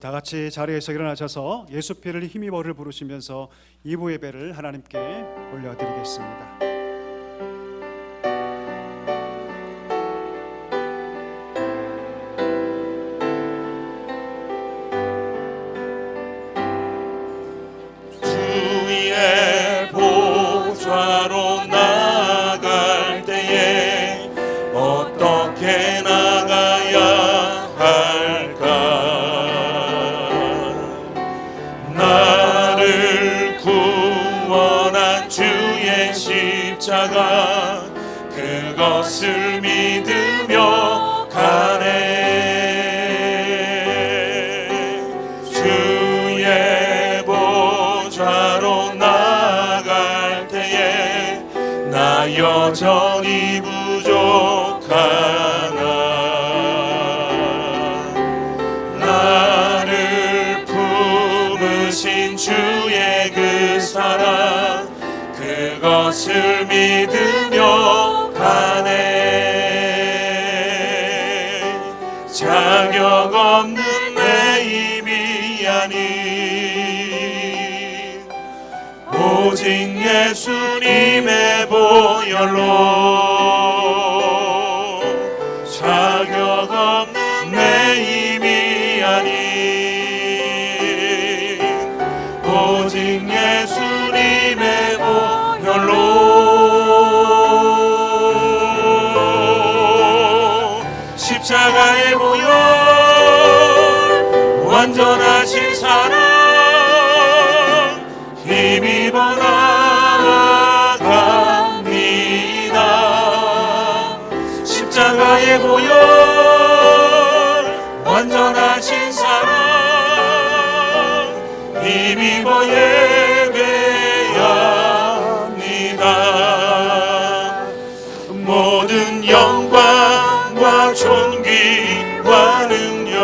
다 같이 자리에서 일어나셔서 예수 피를 힘입어를 부르시면서 2부 예배를 하나님께 올려드리겠습니다. 주의 보좌로 나아갈 때에 어떻게 나가야 할까? 나를 구원한 주의 십자가 그것을 믿으며 가네. 주의 보좌로 나아갈 때에 나 여전히 부족하나. 나를 품으신 주의 그 사랑 그것을 믿으며 가네. 자격 없는 내 힘이 아닌 오직 예수님의 보혈로 자격 없는 내 힘이 아닌 오직 예수님의 보혈로 십자가의 보혈 완전하신 사랑 힘입어 나아갑니다. 십자가의 보혈 완전하신 사랑 힘입어 예배합니다. 모든 영광과 존귀와 능력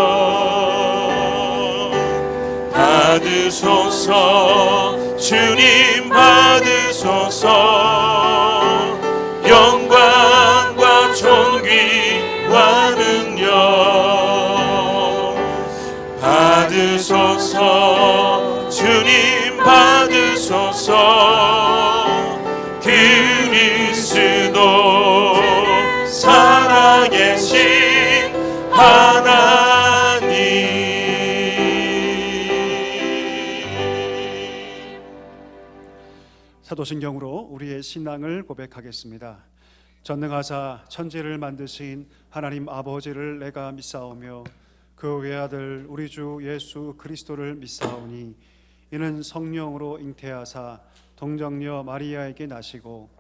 받으소서. 주님 받으소서. 영광과 존귀와 능력 받으소서. 주님 받으소서. 그리스도 살아계신 하나님. 사도신경으로 우리의 신앙을 고백하겠습니다. 전능하사 천지를 만드신 하나님 아버지를 내가 믿사오며 그 외아들 우리 주 예수 그리스도를 믿사오니 이는 성령으로 잉태하사 동정녀 마리아에게 나시고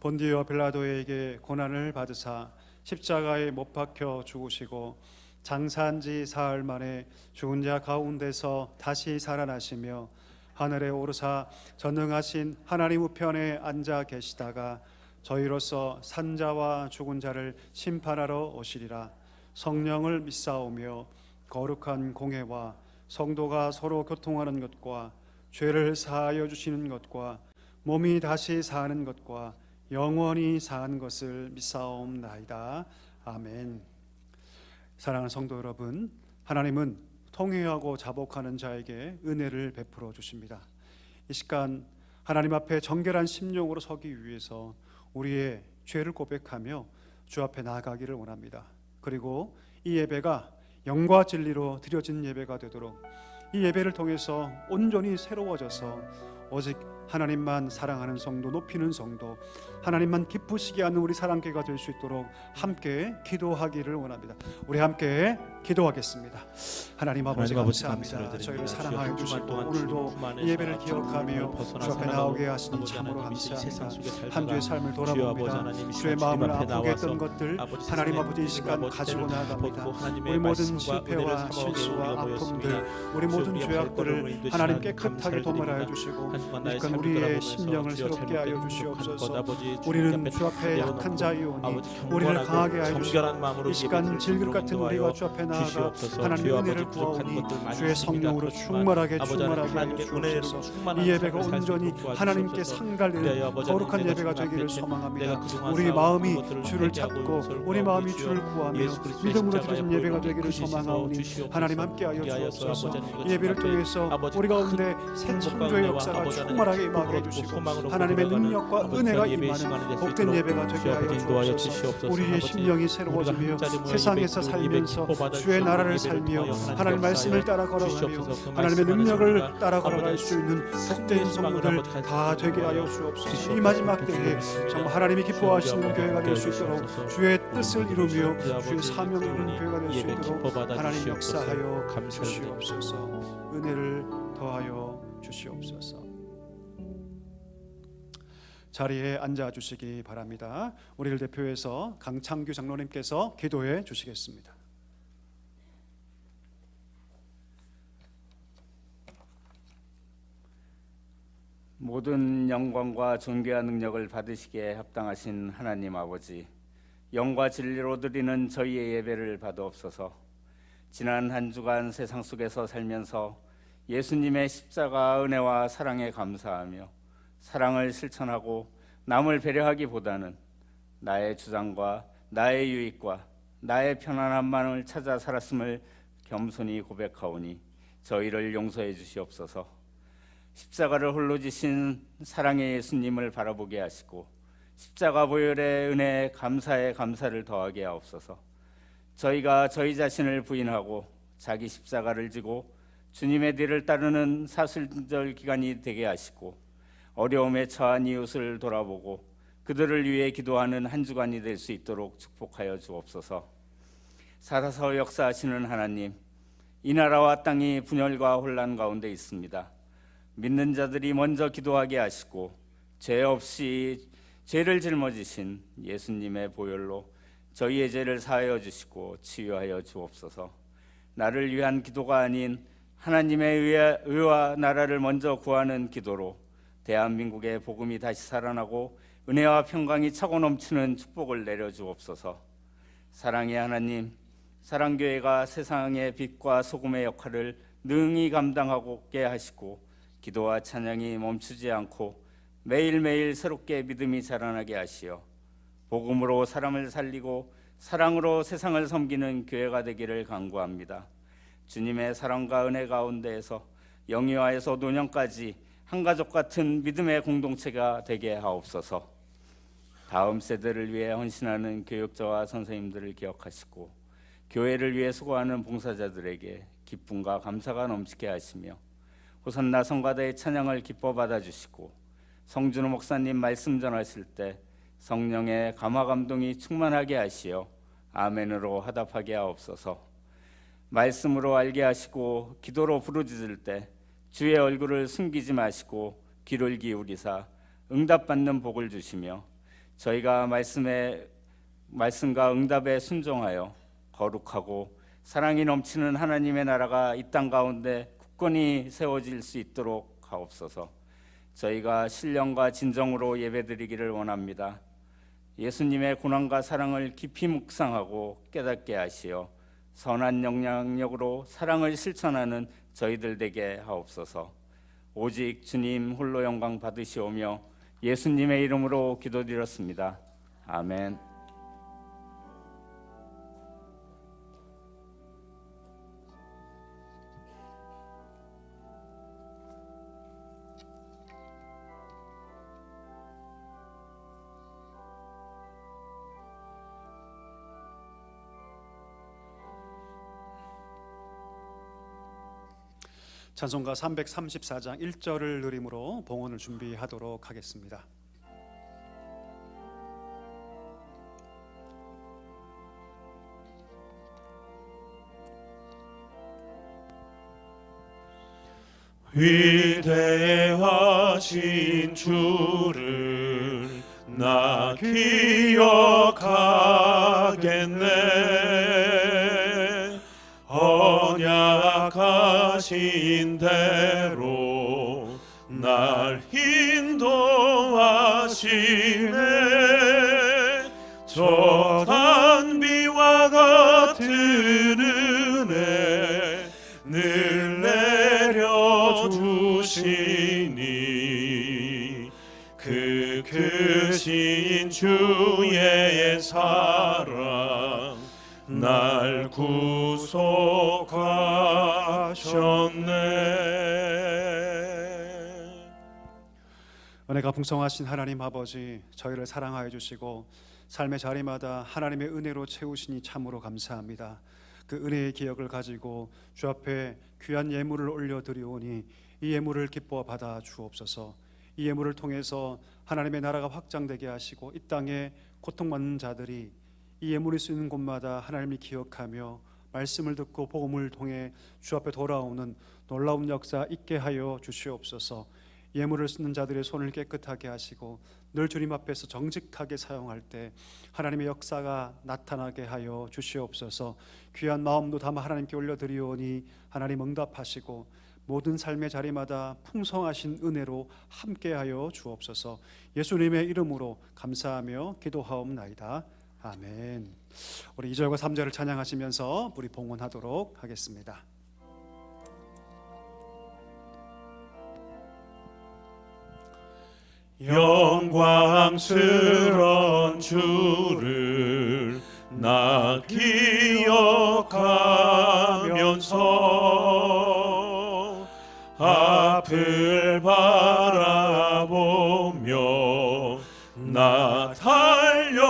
본디오 빌라도에게 고난을 받으사 십자가에 못 박혀 죽으시고 장사한 지 사흘 만에 죽은 자 가운데서 다시 살아나시며 하늘에 오르사 전능하신 하나님 우편에 앉아 계시다가 저희로서 산자와 죽은 자를 심판하러 오시리라. 성령을 믿사오며 거룩한 공회와 성도가 서로 교통하는 것과 죄를 사하여 주시는 것과 몸이 다시 사는 것과 영원히 사는 것을 믿사옵나이다. 아멘. 사랑하는 성도 여러분, 하나님은 통회하고 자복하는 자에게 은혜를 베풀어 주십니다. 이 시간 하나님 앞에 정결한 심령으로 서기 위해서 우리의 죄를 고백하며 주 앞에 나아가기를 원합니다. 그리고 이 예배가 영과 진리로 드려진 예배가 되도록 이 예배를 통해서 온전히 새로워져서 오직 하나님만 사랑하는 성도, 높이는 성도, 하나님만 기쁘시게 하는 우리 사랑교회가 될 수 있도록 함께 기도하기를 원합니다. 우리 함께 기도하겠습니다. 하나님 아버지 감사합니다. 저희를 사랑하여 주시고 오늘도 이 예배를 기억하며 주 앞에 나오게 하시니 참으로 감사합니다. 한 주의 삶을 돌아봅니다. 주의 마음을 아프게 했던 것들 하나님 아버지 이 시간 가지고 나아갑니다. 우리 모든 실패와 실수와 아픔들, 우리 모든 죄악들을 하나님 깨끗하게 도말하여 주시고 일단 우리의 심령을 새롭게 하여 주시옵소서. 우리는 주 앞에 약한 자이오니 우리를 강하게 하여 주시고 이 시간 질그릇 같은 우리가 주 앞에 나아가 하나님의 은혜를 구하오니 주의 성령으로 충만하게 하여 주옵소서. 이 예배가 온전히 하나님께 상달되는 거룩한 예배가 되기를 소망합니다. 우리 마음이 주를 찾고 우리 마음이 주를 구하며 믿음으로 드려진 예배가 되기를 소망하오니 하나님 함께하여 주옵소서. 이 예배를 통해서 우리 가운데 새 창조의 역사가 충만하게 임하게 해주시고 하나님의 능력과 은혜가 임하는 복된 예배가 되게 하여 주옵소서. 우리의 심령이 새로워지며 세상에서 살면서 주의 나라를 살며 하나님 말씀을 따라 걸어가며 하나님의 능력을 따라 걸어갈 수 있는 복된 성도들 다 되게 하여 주옵소서. 이 마지막 때에 정말 하나님이 기뻐하시는 교회가 될 수 있도록 주의 뜻을 이루며 주의 사명을 이루는 교회가 될 수 있도록 하나님 역사하여 주시옵소서. 은혜를 더하여 주시옵소서. 자리에 앉아 주시기 바랍니다. 우리를 대표해서 강창규 장로님께서 기도해 주시겠습니다. 모든 영광과 존귀와 능력을 받으시기에 합당하신 하나님 아버지, 영과 진리로 드리는 저희의 예배를 받으옵소서. 지난 한 주간 세상 속에서 살면서 예수님의 십자가 은혜와 사랑에 감사하며 사랑을 실천하고 남을 배려하기보다는 나의 주장과 나의 유익과 나의 편안함만을 찾아 살았음을 겸손히 고백하오니 저희를 용서해 주시옵소서. 십자가를 홀로 지신 사랑의 예수님을 바라보게 하시고 십자가 보혈의 은혜에 감사에 감사를 더하게 하옵소서. 저희가 저희 자신을 부인하고 자기 십자가를 지고 주님의 뒤를 따르는 사순절 기간이 되게 하시고 어려움에 처한 이웃을 돌아보고 그들을 위해 기도하는 한 주간이 될 수 있도록 축복하여 주옵소서. 살아서 역사하시는 하나님, 이 나라와 땅이 분열과 혼란 가운데 있습니다. 믿는 자들이 먼저 기도하게 하시고 죄 없이 죄를 짊어지신 예수님의 보혈로 저희의 죄를 사하여 주시고 치유하여 주옵소서. 나를 위한 기도가 아닌 하나님의 의와 나라를 먼저 구하는 기도로 대한민국의 복음이 다시 살아나고 은혜와 평강이 차고 넘치는 축복을 내려주옵소서. 사랑의 하나님, 사랑교회가 세상의 빛과 소금의 역할을 능히 감당하게 하시고 기도와 찬양이 멈추지 않고 매일매일 새롭게 믿음이 자라나게 하시어 복음으로 사람을 살리고 사랑으로 세상을 섬기는 교회가 되기를 간구합니다. 주님의 사랑과 은혜 가운데에서 영유아에서 노년까지 한 가족 같은 믿음의 공동체가 되게 하옵소서. 다음 세대를 위해 헌신하는 교육자와 선생님들을 기억하시고 교회를 위해 수고하는 봉사자들에게 기쁨과 감사가 넘치게 하시며 호산나 성가대의 찬양을 기뻐 받아주시고 성준호 목사님 말씀 전하실 때 성령의 감화 감동이 충만하게 하시어 아멘으로 화답하게 하옵소서. 말씀으로 알게 하시고 기도로 부르짖을 때 주의 얼굴을 숨기지 마시고 귀를 기울이사 응답받는 복을 주시며 저희가 말씀과 응답에 순종하여 거룩하고 사랑이 넘치는 하나님의 나라가 이 땅 가운데 굳건히 세워질 수 있도록 하옵소서. 저희가 신령과 진정으로 예배드리기를 원합니다. 예수님의 고난과 사랑을 깊이 묵상하고 깨닫게 하시어 선한 영향력으로 사랑을 실천하는 저희들 되게 하옵소서. 오직 주님 홀로 영광 받으시오며 예수님의 이름으로 기도드렸습니다. 아멘. 찬송가 334장 1절을 누림으로 봉헌을 준비하도록 하겠습니다. 위대하신 주를 나 기억하겠네. 언약하신 대로 날 인도하시네. 저 단비와 같은 은혜 늘 내려주시니 그 크신 주의 사랑 날 구속하셨네. 은혜가 풍성하신 하나님 아버지, 저희를 사랑하여 주시고 삶의 자리마다 하나님의 은혜로 채우시니 참으로 감사합니다. 그 은혜의 기억을 가지고 주 앞에 귀한 예물을 올려드리오니 이 예물을 기뻐 받아 주옵소서. 이 예물을 통해서 하나님의 나라가 확장되게 하시고 이 땅에 고통받는 자들이 이 예물이 쓰이는 곳마다 하나님을 기억하며 말씀을 듣고 복음을 통해 주 앞에 돌아오는 놀라운 역사 있게 하여 주시옵소서. 예물을 쓰는 자들의 손을 깨끗하게 하시고 늘 주님 앞에서 정직하게 사용할 때 하나님의 역사가 나타나게 하여 주시옵소서. 귀한 마음도 담아 하나님께 올려드리오니 하나님 응답하시고 모든 삶의 자리마다 풍성하신 은혜로 함께하여 주옵소서. 예수님의 이름으로 감사하며 기도하옵나이다. 아멘. 우리 2절과 3절을 찬양하시면서 우리 봉헌하도록 하겠습니다. 영광스런 주를 나 기억하면서 앞을 바라보며 나 달려가리라.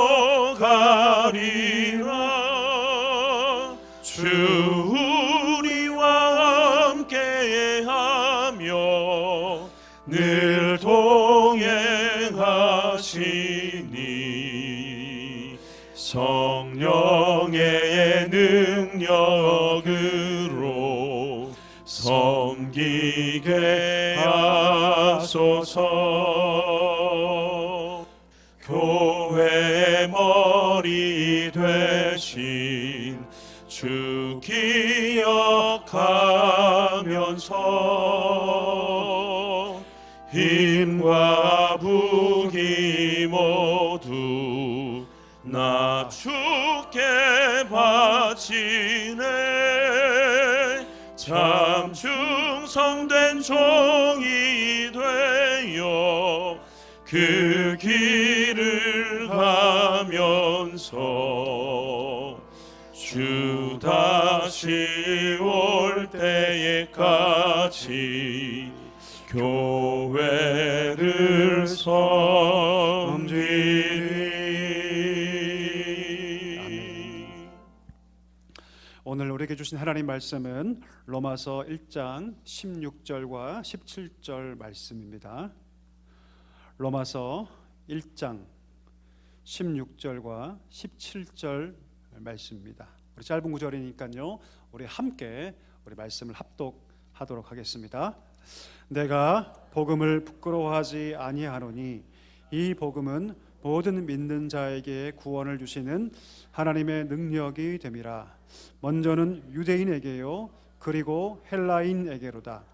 주 우리와 함께하며 늘 동행하시니 성령의 능력으로 섬기게 하소서. 교회의 머리 되신 주 기억하면서 힘과 부귀 모두 나 주께 바치네. 참 충성된 종이 되어 그 길을 가면서 주 다시 올 때에까지 교회를 섬기리. 오늘 우리에게 주신 하나님 말씀은 로마서 1장 16절과 17절 말씀입니다. 로마서 1장 16절과 17절 말씀입니다. 우리 짧은 구절이니까요, 우리 함께 우리 말씀을 합독하도록 하겠습니다. 내가 복음을 부끄러워하지 아니하노니 이 복음은 모든 믿는 자에게 구원을 주시는 하나님의 능력이 됨이라. 먼저는 유대인에게요 그리고 헬라인에게로다.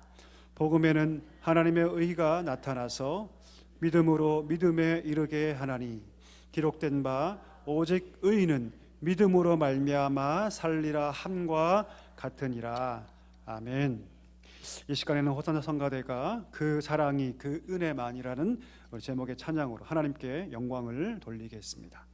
복음에는 하나님의 의가 나타나서 믿음으로 믿음에 이르게 하나니 기록된 바 오직 의인은 믿음으로 말미암아 살리라 함과 같으니라. 아멘. 이 시간에는 호산나 성가대가 그 사랑이 그 은혜만이라는 제목의 찬양으로 하나님께 영광을 돌리겠습니다.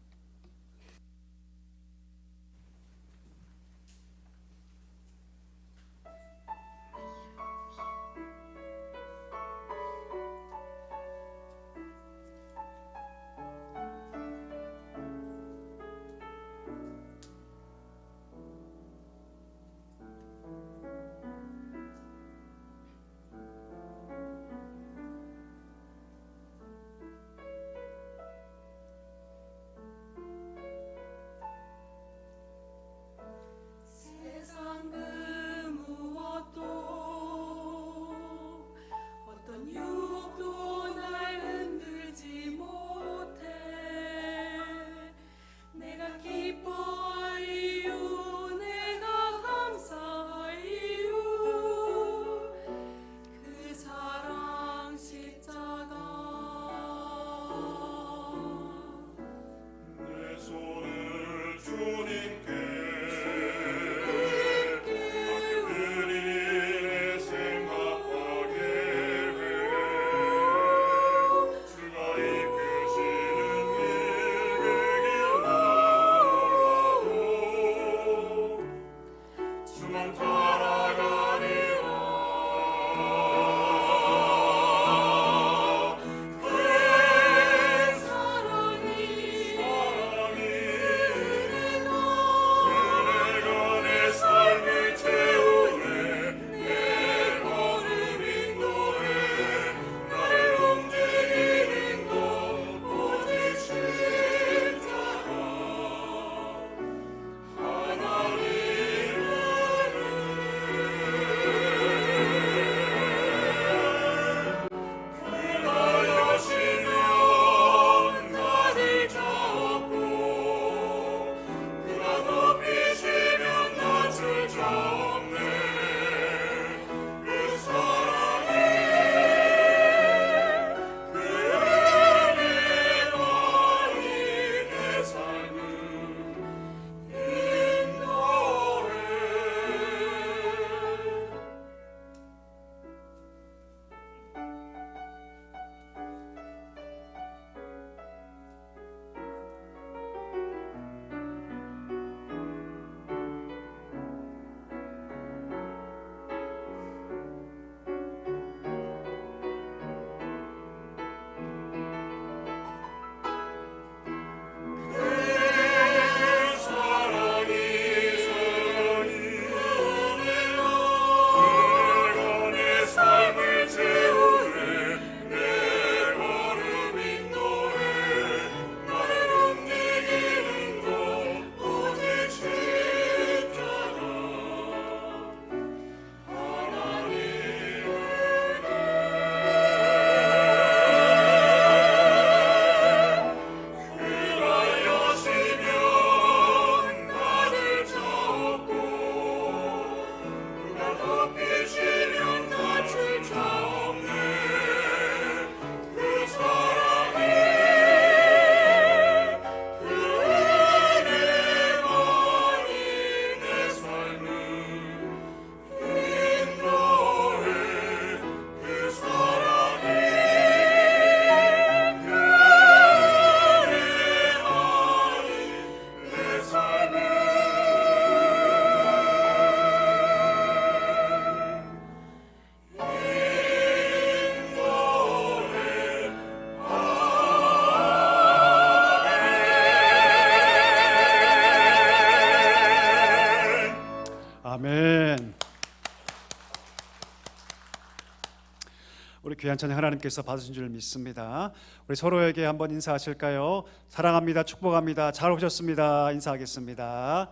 우리 귀한 찬양 하나님께서 받으신 줄 믿습니다. 우리 서로에게 한번 인사하실까요? 사랑합니다. 축복합니다. 잘 오셨습니다. 인사하겠습니다.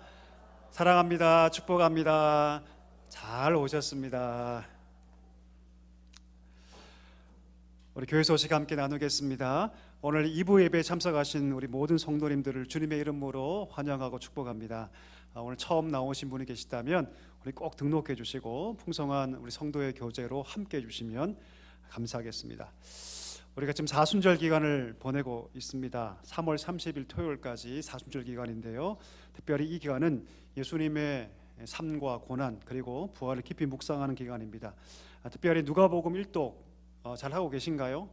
사랑합니다. 축복합니다. 잘 오셨습니다. 우리 교회 소식 함께 나누겠습니다. 오늘 2부 예배에 참석하신 우리 모든 성도님들을 주님의 이름으로 환영하고 축복합니다. 오늘 처음 나오신 분이 계시다면 우리 꼭 등록해 주시고 풍성한 우리 성도의 교제로 함께 해 주시면 감사하겠습니다. 우리가 지금 사순절 기간을 보내고 있습니다. 3월 30일 토요일까지 사순절 기간인데요. 특별히 이 기간은 예수님의 삶과 고난 그리고 부활을 깊이 묵상하는 기간입니다. 특별히 누가복음 1독 잘 하고 계신가요?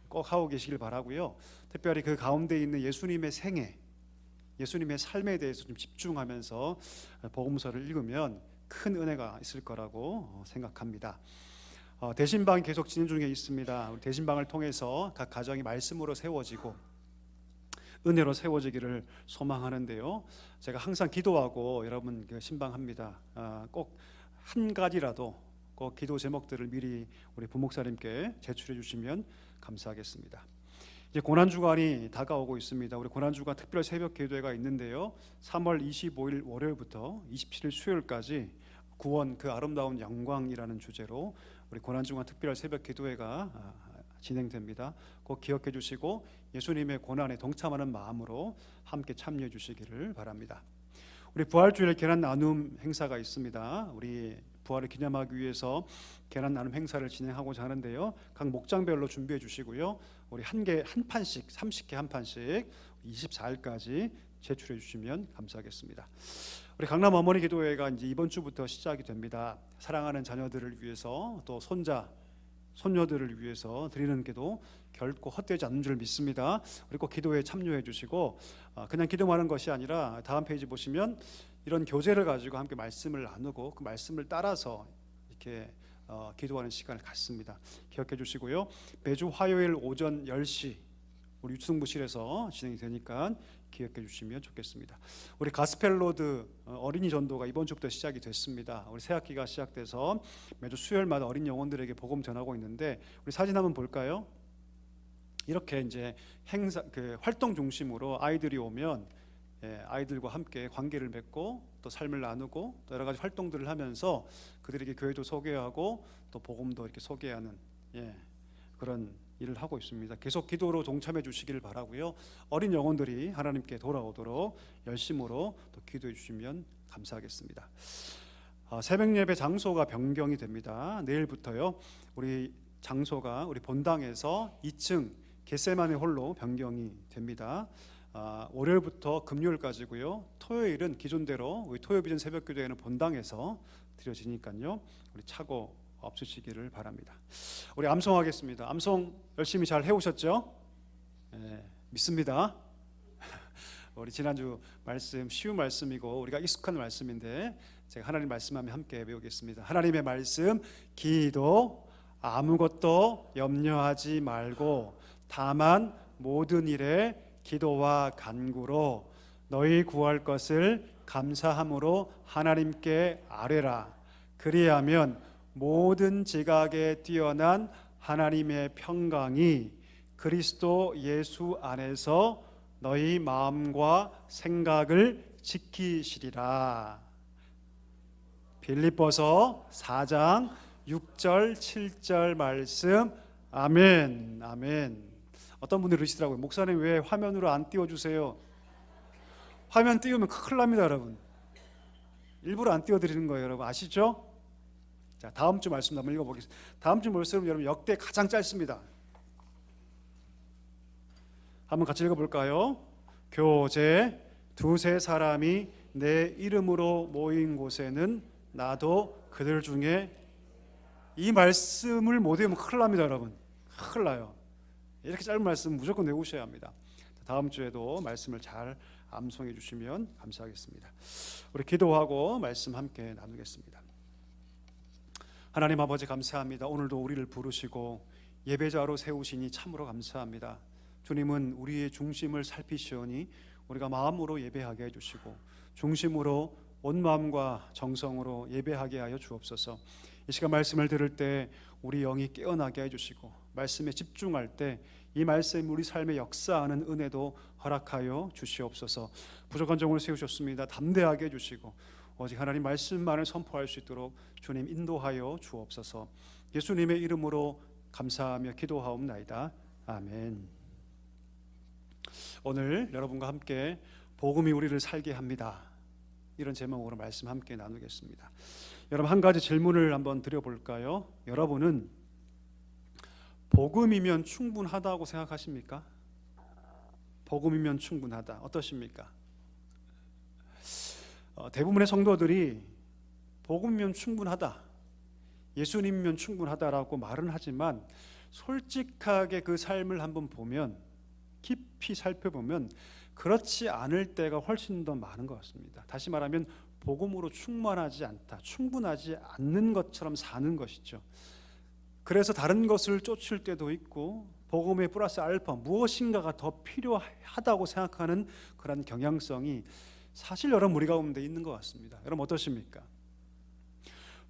꼭 하고 계시길 바라고요. 특별히 그 가운데 있는 예수님의 생애, 예수님의 삶에 대해서 좀 집중하면서 복음서를 읽으면 큰 은혜가 있을 거라고 생각합니다. 대신방 계속 진행 중에 있습니다. 대신방을 통해서 각 가정이 말씀으로 세워지고 은혜로 세워지기를 소망하는데요. 제가 항상 기도하고 여러분 신방합니다. 꼭 한 가지라도 꼭 기도 제목들을 미리 우리 부목사님께 제출해 주시면 감사하겠습니다. 이제 고난주간이 다가오고 있습니다. 우리 고난주간 특별 새벽 기도회가 있는데요. 3월 25일 월요일부터 27일 수요일까지 구원 그 아름다운 영광이라는 주제로 우리 고난주간 특별 새벽 기도회가 진행됩니다. 꼭 기억해 주시고 예수님의 고난에 동참하는 마음으로 함께 참여해 주시기를 바랍니다. 우리 부활주일 계란 나눔 행사가 있습니다. 우리 부활을 기념하기 위해서 계란 나눔 행사를 진행하고자 하는데요. 각 목장별로 준비해 주시고요. 우리 한 판씩 30개 한 판씩 24일까지 제출해 주시면 감사하겠습니다. 우리 강남 어머니 기도회가 이제 이번 주부터 시작이 됩니다. 사랑하는 자녀들을 위해서 또 손자 손녀들을 위해서 드리는 기도 결코 헛되지 않는 줄 믿습니다. 우리 꼭 기도에 참여해 주시고 그냥 기도하는 것이 아니라 다음 페이지 보시면 이런 교제를 가지고 함께 말씀을 나누고 그 말씀을 따라서 이렇게 기도하는 시간을 갖습니다. 기억해 주시고요. 매주 화요일 오전 10시 우리 유승부실에서 진행이 되니까 기억해 주시면 좋겠습니다. 우리 가스펠로드 어린이 전도가 이번 주부터 시작이 됐습니다. 우리 새학기가 시작돼서 매주 수요일마다 어린 영혼들에게 복음 전하고 있는데 우리 사진 한번 볼까요? 이렇게 이제 행사 그 활동 중심으로 아이들이 오면 아이들과 함께 관계를 맺고 또 삶을 나누고 또 여러 가지 활동들을 하면서 그들에게 교회도 소개하고 또 복음도 이렇게 소개하는 그런 일을 하고 있습니다. 계속 기도로 동참해 주시기를 바라고요. 어린 영혼들이 하나님께 돌아오도록 열심으로 또 기도해 주시면 감사하겠습니다. 새벽 예배 장소가 변경이 됩니다. 내일부터요. 우리 장소가 우리 본당에서 2층 겟세마네 홀로 변경이 됩니다. 월요일부터 금요일까지고요. 토요일은 기존대로 우리 토요비전 새벽기도회는 본당에서 드려지니까요. 우리 착오 없으시기를 바랍니다. 우리 암송하겠습니다. 암송 열심히 잘 해오셨죠? 믿습니다. 우리 지난주 말씀 쉬운 말씀이고 우리가 익숙한 말씀인데 제가 하나님 말씀하면 함께 배우겠습니다. 하나님의 말씀 기도 아무것도 염려하지 말고 다만 모든 일에 기도와 간구로 너희 구할 것을 감사함으로 하나님께 아뢰라. 그리하면 모든 지각에 뛰어난 하나님의 평강이 그리스도 예수 안에서 너희 마음과 생각을 지키시리라. 빌립보서 4장 6절 7절 말씀. 아멘. 아멘. 어떤 분들이 그러시더라고요. 목사님 왜 화면으로 안 띄워주세요? 화면 띄우면 큰일 납니다, 여러분. 일부러 안 띄워드리는 거예요, 여러분. 아시죠? 자, 다음 주 말씀 한번 읽어보겠습니다. 다음 주 말씀 여러분 역대 가장 짧습니다. 한번 같이 읽어볼까요? 교제 두세 사람이 내 이름으로 모인 곳에는 나도 그들 중에 이 말씀을 못 외우면 큰일 납니다, 여러분. 큰일 나요. 이렇게 짧은 말씀 무조건 외우셔야 합니다. 다음 주에도 말씀을 잘 암송해 주시면 감사하겠습니다. 우리 기도하고 말씀 함께 나누겠습니다. 하나님 아버지 감사합니다. 오늘도 우리를 부르시고 예배자로 세우시니 참으로 감사합니다. 주님은 우리의 중심을 살피시오니 우리가 마음으로 예배하게 해주시고 중심으로 온 마음과 정성으로 예배하게 하여 주옵소서. 이 시간 말씀을 들을 때 우리 영이 깨어나게 해주시고 말씀에 집중할 때 이 말씀이 우리 삶에 역사하는 은혜도 허락하여 주시옵소서. 부족한 종을 세우셨습니다. 담대하게 해주시고 오직 하나님 말씀만을 선포할 수 있도록 주님 인도하여 주옵소서. 예수님의 이름으로 감사하며 기도하옵나이다. 아멘. 오늘 여러분과 함께 복음이 우리를 살게 합니다, 이런 제목으로 말씀 함께 나누겠습니다. 여러분, 한 가지 질문을 한번 드려볼까요? 여러분은 복음이면 충분하다고 생각하십니까? 복음이면 충분하다, 어떠십니까? 대부분의 성도들이 복음이면 충분하다, 예수님이면 충분하다라고 말은 하지만 솔직하게 그 삶을 한번 보면, 깊이 살펴보면 그렇지 않을 때가 훨씬 더 많은 것 같습니다. 다시 말하면 복음으로 충만하지 않다, 충분하지 않는 것처럼 사는 것이죠. 그래서 다른 것을 쫓을 때도 있고 복음의 플러스 알파 무엇인가가 더 필요하다고 생각하는 그런 경향성이 사실 여러분 우리 가운데 있는 것 같습니다. 여러분 어떠십니까?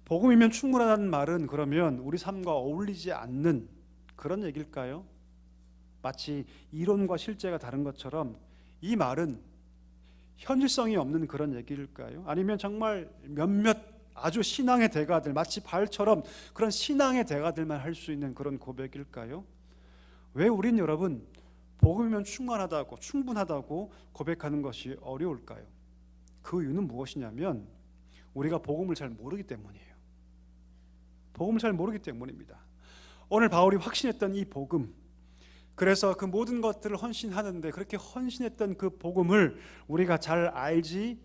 복음이면 충분하다는 말은 그러면 우리 삶과 어울리지 않는 그런 얘기일까요? 마치 이론과 실제가 다른 것처럼 이 말은 현실성이 없는 그런 얘기일까요? 아니면 정말 몇몇 아주 신앙의 대가들, 마치 바울처럼 그런 신앙의 대가들만 할 수 있는 그런 고백일까요? 왜 우린 여러분 복음이면 충만하다고, 충분하다고 고백하는 것이 어려울까요? 그 이유는 무엇이냐면 우리가 복음을 잘 모르기 때문이에요. 복음을 잘 모르기 때문입니다. 오늘 바울이 확신했던 이 복음, 그래서 그 모든 것들을 헌신하는데 그렇게 헌신했던 그 복음을 우리가 잘 알지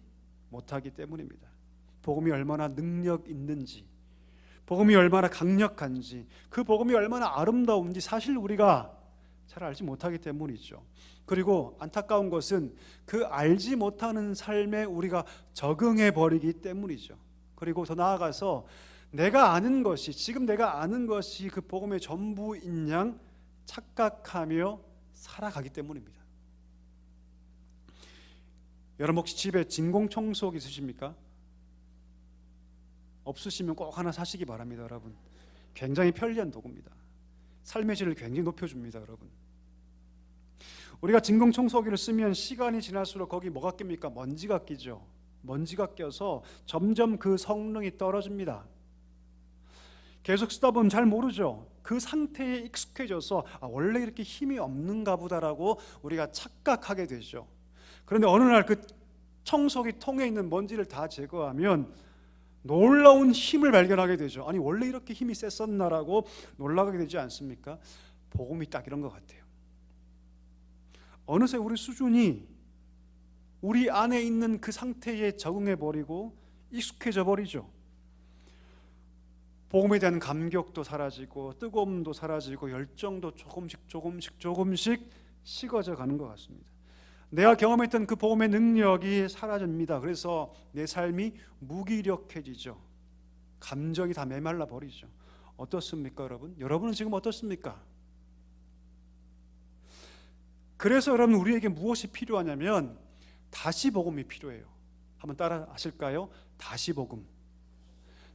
못하기 때문입니다. 복음이 얼마나 능력 있는지, 복음이 얼마나 강력한지, 그 복음이 얼마나 아름다운지 사실 우리가 잘 알지 못하기 때문이죠. 그리고 안타까운 것은 그 알지 못하는 삶에 우리가 적응해 버리기 때문이죠. 그리고 더 나아가서 내가 아는 것이, 지금 내가 아는 것이 그 복음의 전부인 양 착각하며 살아가기 때문입니다. 여러분 혹시 집에 진공청소기 있으십니까? 없으시면 꼭 하나 사시기 바랍니다. 여러분, 굉장히 편리한 도구입니다. 삶의 질을 굉장히 높여줍니다. 여러분, 우리가 진공청소기를 쓰면 시간이 지날수록 거기 뭐가 낍니까? 먼지가 끼죠. 먼지가 껴서 점점 그 성능이 떨어집니다. 계속 쓰다 보면 잘 모르죠. 그 상태에 익숙해져서 원래 이렇게 힘이 없는가 보다라고 우리가 착각하게 되죠. 그런데 어느 날 그 청소기 통에 있는 먼지를 다 제거하면 놀라운 힘을 발견하게 되죠. 아니 원래 이렇게 힘이 셌었나라고 놀라게 되지 않습니까? 복음이 딱 이런 것 같아요. 어느새 우리 수준이 우리 안에 있는 그 상태에 적응해 버리고 익숙해져 버리죠. 복음에 대한 감격도 사라지고 뜨거움도 사라지고 열정도 조금씩 식어져 가는 것 같습니다. 내가 경험했던 그 복음의 능력이 사라집니다. 그래서 내 삶이 무기력해지죠. 감정이 다 메말라 버리죠. 어떻습니까, 여러분? 여러분은 지금 어떻습니까? 그래서 여러분 우리에게 무엇이 필요하냐면 다시 복음이 필요해요. 한번 따라 하실까요? 다시 복음.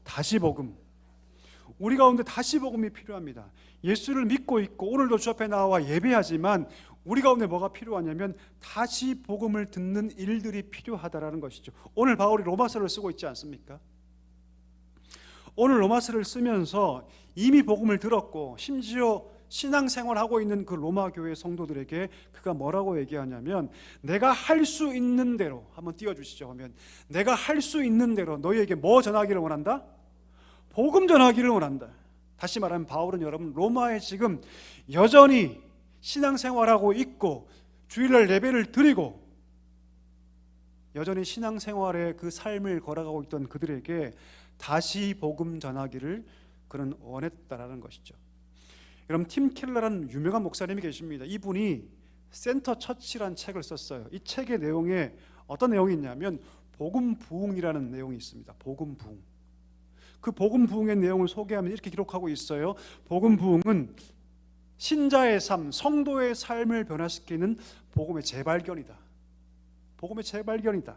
다시 복음. 우리 가운데 다시 복음이 필요합니다. 예수를 믿고 있고 오늘도 주 앞에 나와 예배하지만 우리 가운데 뭐가 필요하냐면 다시 복음을 듣는 일들이 필요하다라는 것이죠. 오늘 바울이 로마서를 쓰고 있지 않습니까? 오늘 로마서를 쓰면서 이미 복음을 들었고 심지어 신앙생활하고 있는 그 로마 교회 성도들에게 그가 뭐라고 얘기하냐면 내가 할 수 있는 대로, 한번 띄워주시죠. 하면 내가 할 수 있는 대로 너희에게 뭐 전하기를 원한다? 복음 전하기를 원한다. 다시 말하면 바울은 여러분 로마에 지금 여전히 신앙생활하고 있고 주일날 예배를 드리고 여전히 신앙생활의 그 삶을 걸어가고 있던 그들에게 다시 복음 전하기를 그는 원했다라는 것이죠. 여러분 팀 켈러라는 유명한 목사님이 계십니다. 이분이 센터 처치라는 책을 썼어요. 이 책의 내용에 어떤 내용이 있냐면 복음 부흥이라는 내용이 있습니다. 복음 부흥. 그 복음 부흥의 내용을 소개하면 이렇게 기록하고 있어요. 복음 부흥은 신자의 삶, 성도의 삶을 변화시키는 복음의 재발견이다. 복음의 재발견이다.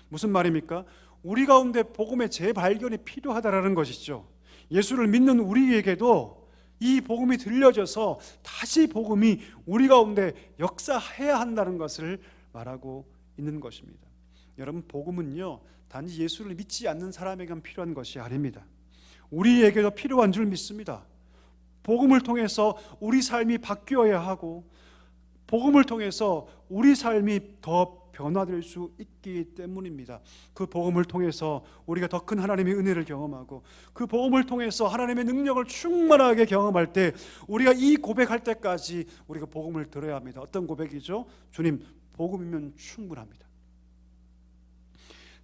무슨 말입니까? 우리 가운데 복음의 재발견이 필요하다라는 것이죠. 예수를 믿는 우리에게도 이 복음이 들려져서 다시 복음이 우리 가운데 역사해야 한다는 것을 말하고 있는 것입니다. 여러분, 복음은요 단지 예수를 믿지 않는 사람에게만 필요한 것이 아닙니다. 우리에게도 필요한 줄 믿습니다. 복음을 통해서 우리 삶이 바뀌어야 하고, 복음을 통해서 우리 삶이 더 변화될 수 있기 때문입니다. 그 복음을 통해서 우리가 더 큰 하나님의 은혜를 경험하고, 그 복음을 통해서 하나님의 능력을 충만하게 경험할 때 우리가 이 고백할 때까지 우리가 복음을 들어야 합니다. 어떤 고백이죠? 주님, 복음이면 충분합니다.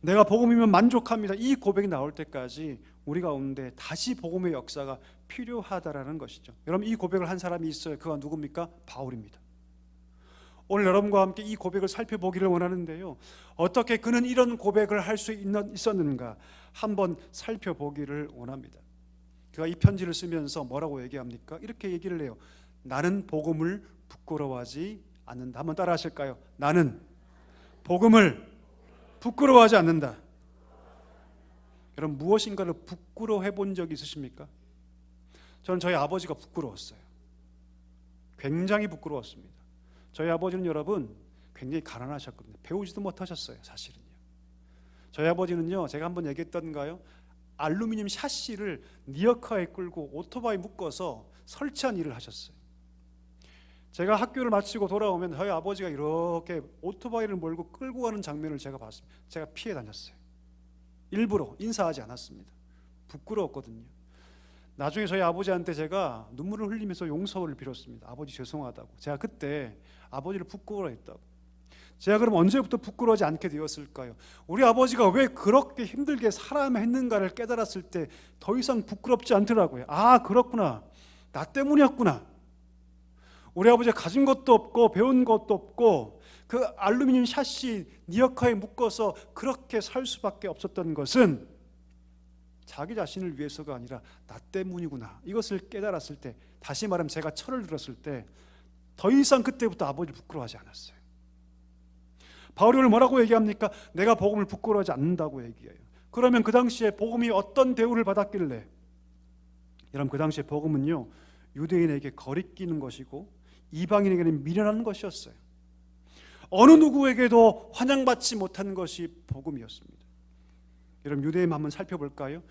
내가 복음이면 만족합니다. 이 고백이 나올 때까지 우리 가운데 다시 복음의 역사가 필요하다라는 것이죠. 여러분, 이 고백을 한 사람이 있어요. 그가 누굽니까? 바울입니다. 오늘 여러분과 함께 이 고백을 살펴보기를 원하는데요, 어떻게 그는 이런 고백을 할 수 있었는가 한번 살펴보기를 원합니다. 그가 이 편지를 쓰면서 뭐라고 얘기합니까? 이렇게 얘기를 해요. 나는 복음을 부끄러워하지 않는다. 한번 따라 하실까요? 나는 복음을 부끄러워하지 않는다. 여러분, 무엇인가를 부끄러워해 본 적이 있으십니까? 저는 저희 아버지가 부끄러웠어요. 굉장히 부끄러웠습니다. 저희 아버지는 여러분 굉장히 가난하셨거든요. 배우지도 못하셨어요, 사실은요. 저희 아버지는요, 제가 한번 얘기했던가요? 알루미늄 샤시를 리어카에 끌고 오토바이 묶어서 설치한 일을 하셨어요. 제가 학교를 마치고 돌아오면 저희 아버지가 이렇게 오토바이를 몰고 끌고 가는 장면을 제가 봤습니다. 제가 피해 다녔어요. 일부러 인사하지 않았습니다. 부끄러웠거든요. 나중에 저희 아버지한테 제가 눈물을 흘리면서 용서를 빌었습니다. 아버지 죄송하다고. 제가 그때 아버지를 부끄러워했다고. 제가 그럼 언제부터 부끄러워하지 않게 되었을까요? 우리 아버지가 왜 그렇게 힘들게 살아야만 했는가를 깨달았을 때 더 이상 부끄럽지 않더라고요. 아, 그렇구나. 나 때문이었구나. 우리 아버지가 가진 것도 없고 배운 것도 없고 그 알루미늄 샤시 리어카에 묶어서 그렇게 살 수밖에 없었던 것은 자기 자신을 위해서가 아니라 나 때문이구나. 이것을 깨달았을 때, 다시 말하면 제가 철을 들었을 때 더 이상 그때부터 아버지를 부끄러워하지 않았어요. 바울이 오늘 뭐라고 얘기합니까? 내가 복음을 부끄러워하지 않는다고 얘기해요. 그러면 그 당시에 복음이 어떤 대우를 받았길래? 여러분, 그 당시에 복음은요, 유대인에게 거리끼는 것이고 이방인에게는 미련한 것이었어요. 어느 누구에게도 환영받지 못한 것이 복음이었습니다. 여러분, 유대인 한번 살펴볼까요?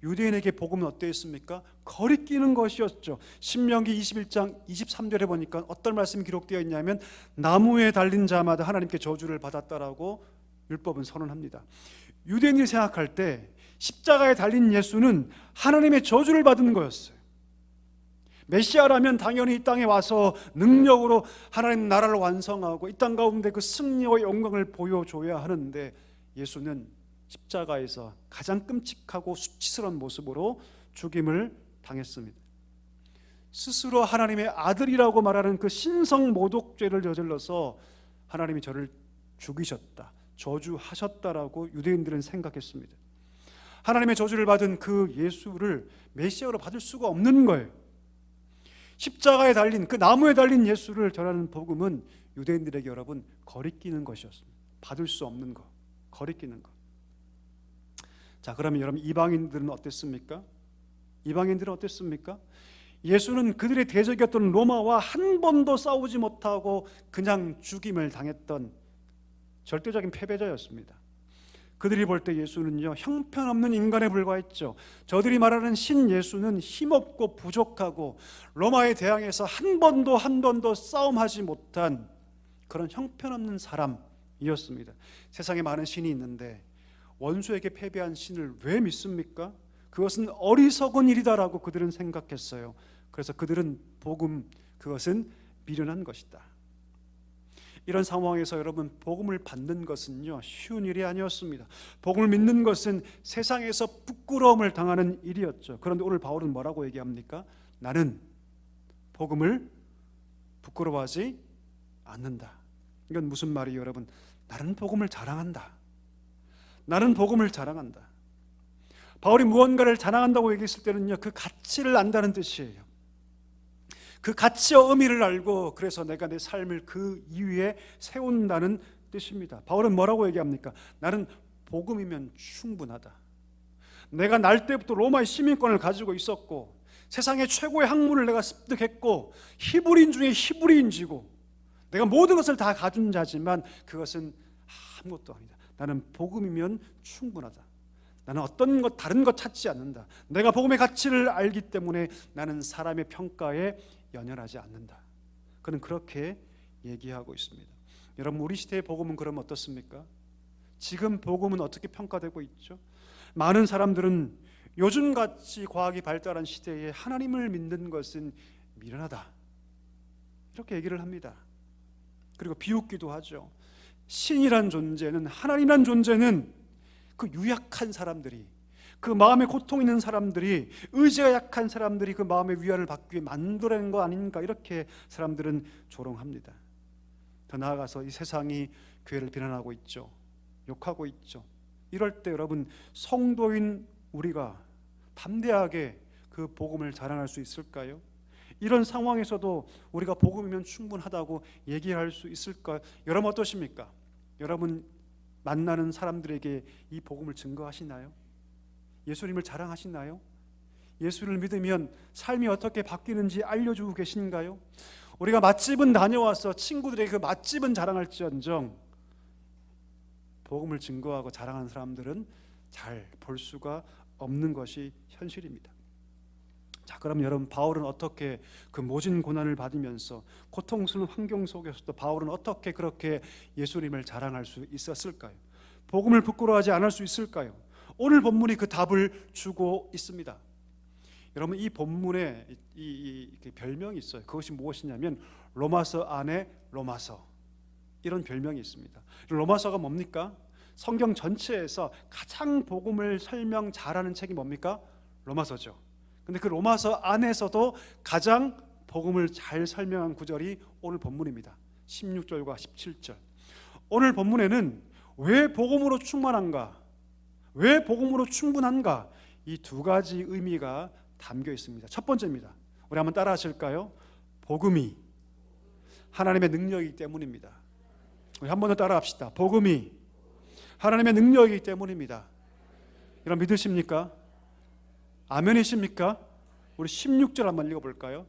유대인에게 복음은 어땠습니까? 거리끼는 것이었죠. 신명기 21장 23절에 보니까 어떤 말씀이 기록되어 있냐면 나무에 달린 자마다 하나님께 저주를 받았다라고 율법은 선언합니다. 유대인이 생각할 때 십자가에 달린 예수는 하나님의 저주를 받은 거였어요. 메시아라면 당연히 이 땅에 와서 능력으로 하나님 나라를 완성하고 이 땅 가운데 그 승리와 영광을 보여줘야 하는데, 예수는 십자가에서 가장 끔찍하고 수치스러운 모습으로 죽임을 당했습니다. 스스로 하나님의 아들이라고 말하는 그 신성 모독죄를 저질러서 하나님이 저를 죽이셨다, 저주하셨다라고 유대인들은 생각했습니다. 하나님의 저주를 받은 그 예수를 메시아로 받을 수가 없는 거예요. 십자가에 달린, 그 나무에 달린 예수를 전하는 복음은 유대인들에게 여러분 거리끼는 것이었습니다. 받을 수 없는 것, 거리끼는 것. 자, 그러면 여러분, 이방인들은 어땠습니까? 이방인들은 어땠습니까? 예수는 그들의 대적이었던 로마와 한 번도 싸우지 못하고 그냥 죽임을 당했던 절대적인 패배자였습니다. 그들이 볼 때 예수는요, 형편없는 인간에 불과했죠. 저들이 말하는 신 예수는 힘없고 부족하고 로마에 대항해서 한 번도 싸움하지 못한 그런 형편없는 사람이었습니다. 세상에 많은 신이 있는데 원수에게 패배한 신을 왜 믿습니까? 그것은 어리석은 일이다라고 그들은 생각했어요. 그래서 그들은 복음, 그것은 미련한 것이다. 이런 상황에서 여러분, 복음을 받는 것은요, 쉬운 일이 아니었습니다. 복음을 믿는 것은 세상에서 부끄러움을 당하는 일이었죠. 그런데 오늘 바울은 뭐라고 얘기합니까? 나는 복음을 부끄러워하지 않는다. 이건 무슨 말이에요, 여러분? 나는 복음을 자랑한다. 나는 복음을 자랑한다. 바울이 무언가를 자랑한다고 얘기했을 때는요, 그 가치를 안다는 뜻이에요. 그 가치와 의미를 알고 그래서 내가 내 삶을 그 이유에 세운다는 뜻입니다. 바울은 뭐라고 얘기합니까? 나는 복음이면 충분하다. 내가 날 때부터 로마의 시민권을 가지고 있었고 세상의 최고의 학문을 내가 습득했고 히브리인 중에 히브리인지고 내가 모든 것을 다 가진 자지만 그것은 아무것도 아니다. 나는 복음이면 충분하다. 나는 어떤 것 다른 것 찾지 않는다. 내가 복음의 가치를 알기 때문에 나는 사람의 평가에 연연하지 않는다. 그는 그렇게 얘기하고 있습니다. 여러분, 우리 시대의 복음은 그럼 어떻습니까? 지금 복음은 어떻게 평가되고 있죠? 많은 사람들은 요즘같이 과학이 발달한 시대에 하나님을 믿는 것은 미련하다, 이렇게 얘기를 합니다. 그리고 비웃기도 하죠. 신이란 존재는, 하나님이란 존재는 그 유약한 사람들이, 그 마음에 고통 있는 사람들이, 의지가 약한 사람들이 그 마음의 위안을 받기 위해 만들어낸 거 아닌가, 이렇게 사람들은 조롱합니다. 더 나아가서 이 세상이 교회를 비난하고 있죠. 욕하고 있죠. 이럴 때 여러분, 성도인 우리가 담대하게 그 복음을 자랑할 수 있을까요? 이런 상황에서도 우리가 복음이면 충분하다고 얘기할 수 있을까요? 여러분 어떠십니까? 여러분 만나는 사람들에게 이 복음을 증거하시나요? 예수님을 자랑하시나요? 예수를 믿으면 삶이 어떻게 바뀌는지 알려주고 계신가요? 우리가 맛집은 다녀와서 친구들에게 그 맛집은 자랑할지언정 복음을 증거하고 자랑하는 사람들은 잘 볼 수가 없는 것이 현실입니다. 자, 그럼 여러분, 바울은 어떻게 그 모진 고난을 받으면서 고통스러운 환경 속에서도 바울은 어떻게 그렇게 예수님을 자랑할 수 있었을까요? 복음을 부끄러워하지 않을 수 있을까요? 오늘 본문이 그 답을 주고 있습니다. 여러분, 이 본문에 이 별명이 있어요. 그것이 무엇이냐면 로마서 안에 로마서, 이런 별명이 있습니다. 로마서가 뭡니까? 성경 전체에서 가장 복음을 설명 잘하는 책이 뭡니까? 로마서죠. 근데 그 로마서 안에서도 가장 복음을 잘 설명한 구절이 오늘 본문입니다. 16절과 17절. 오늘 본문에는 왜 복음으로 충만한가, 왜 복음으로 충분한가, 이 두 가지 의미가 담겨 있습니다. 첫 번째입니다. 우리 한번 따라 하실까요? 복음이 하나님의 능력이기 때문입니다. 우리 한 번 더 따라 합시다. 복음이 하나님의 능력이기 때문입니다. 여러분 믿으십니까? 아멘이십니까? 우리 16절 한번 읽어볼까요?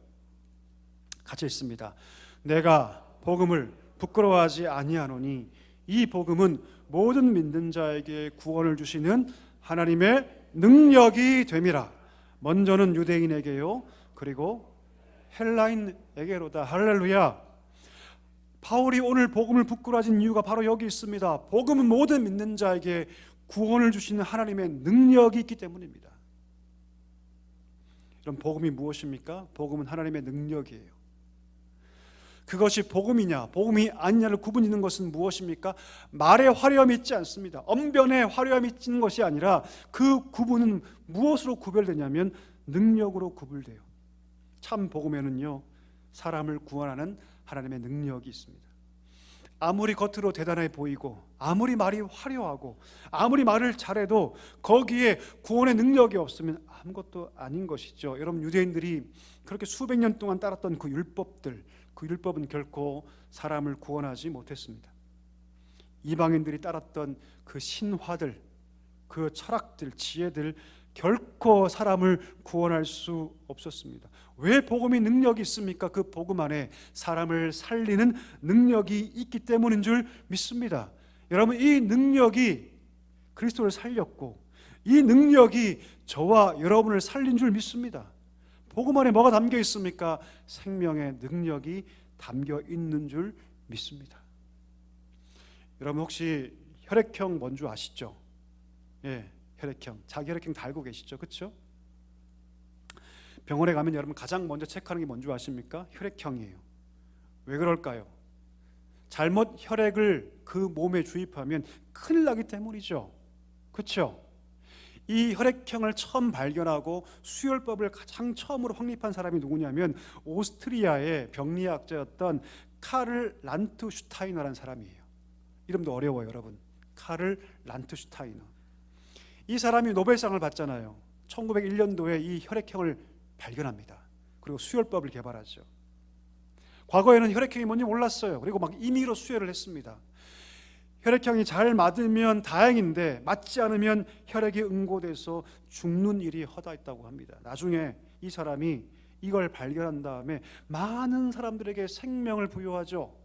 같이 읽습니다. 내가 복음을 부끄러워하지 아니하노니 이 복음은 모든 믿는 자에게 구원을 주시는 하나님의 능력이 됨이라. 먼저는 유대인에게요, 그리고 헬라인에게로다. 할렐루야. 바울이 오늘 복음을 부끄러워진 이유가 바로 여기 있습니다. 복음은 모든 믿는 자에게 구원을 주시는 하나님의 능력이 있기 때문입니다. 그럼 복음이 무엇입니까? 복음은 하나님의 능력이에요. 그것이 복음이냐 복음이 아니냐를 구분짓는 것은 무엇입니까? 말에 화려함이 있지 않습니다. 언변에 화려함이 있는 것이 아니라 그 구분은 무엇으로 구별되냐면 능력으로 구별돼요. 참 복음에는요, 사람을 구원하는 하나님의 능력이 있습니다. 아무리 겉으로 대단해 보이고 아무리 말이 화려하고 아무리 말을 잘해도 거기에 구원의 능력이 없으면 아무것도 아닌 것이죠. 여러분, 유대인들이 그렇게 수백 년 동안 따랐던 그 율법들, 그 율법은 결코 사람을 구원하지 못했습니다. 이방인들이 따랐던 그 신화들, 그 철학들, 지혜들, 결코 사람을 구원할 수 없었습니다. 왜 복음이 능력이 있습니까? 그 복음 안에 사람을 살리는 능력이 있기 때문인 줄 믿습니다. 여러분, 이 능력이 그리스도를 살렸고 이 능력이 저와 여러분을 살린 줄 믿습니다. 복음 안에 뭐가 담겨 있습니까? 생명의 능력이 담겨 있는 줄 믿습니다. 여러분, 혹시 혈액형 뭔지 아시죠? 예, 혈액형. 자기 혈액형 다 알고 계시죠? 그렇죠? 병원에 가면 여러분 가장 먼저 체크하는 게 뭔지 아십니까? 혈액형이에요. 왜 그럴까요? 잘못 혈액을 그 몸에 주입하면 큰일 나기 때문이죠. 그렇죠? 이 혈액형을 처음 발견하고 수혈법을 가장 처음으로 확립한 사람이 누구냐면 오스트리아의 병리학자였던 카를 란트슈타이너라는 사람이에요. 이름도 어려워요, 여러분. 카를 란트슈타이너. 이 사람이 노벨상을 받잖아요. 1901년도에 이 혈액형을 발견합니다. 그리고 수혈법을 개발하죠. 과거에는 혈액형이 뭔지 몰랐어요. 그리고 막 임의로 수혈을 했습니다. 혈액형이 잘 맞으면 다행인데 맞지 않으면 혈액이 응고돼서 죽는 일이 허다했다고 합니다. 나중에 이 사람이 이걸 발견한 다음에 많은 사람들에게 생명을 부여하죠.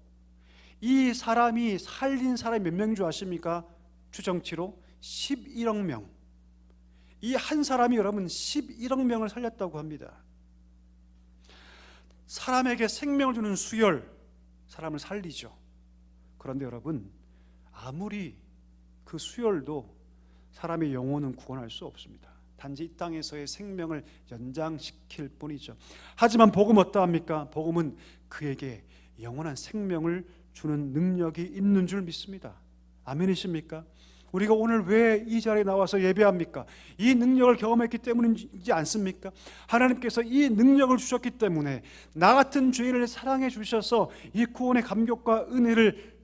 이 사람이 살린 사람이 몇 명인 줄 아십니까? 추정치로 11억 명. 이 한 사람이 여러분 11억 명을 살렸다고 합니다. 사람에게 생명을 주는 수혈, 사람을 살리죠. 그런데 여러분, 아무리 그 수혈도 사람의 영혼은 구원할 수 없습니다. 단지 이 땅에서의 생명을 연장시킬 뿐이죠. 하지만 복음 어떠합니까? 복음은 그에게 영원한 생명을 주는 능력이 있는 줄 믿습니다. 아멘이십니까? 우리가 오늘 왜 이 자리에 나와서 예배합니까? 이 능력을 경험했기 때문이지 않습니까? 하나님께서 이 능력을 주셨기 때문에 나 같은 죄인을 사랑해 주셔서 이 구원의 감격과 은혜를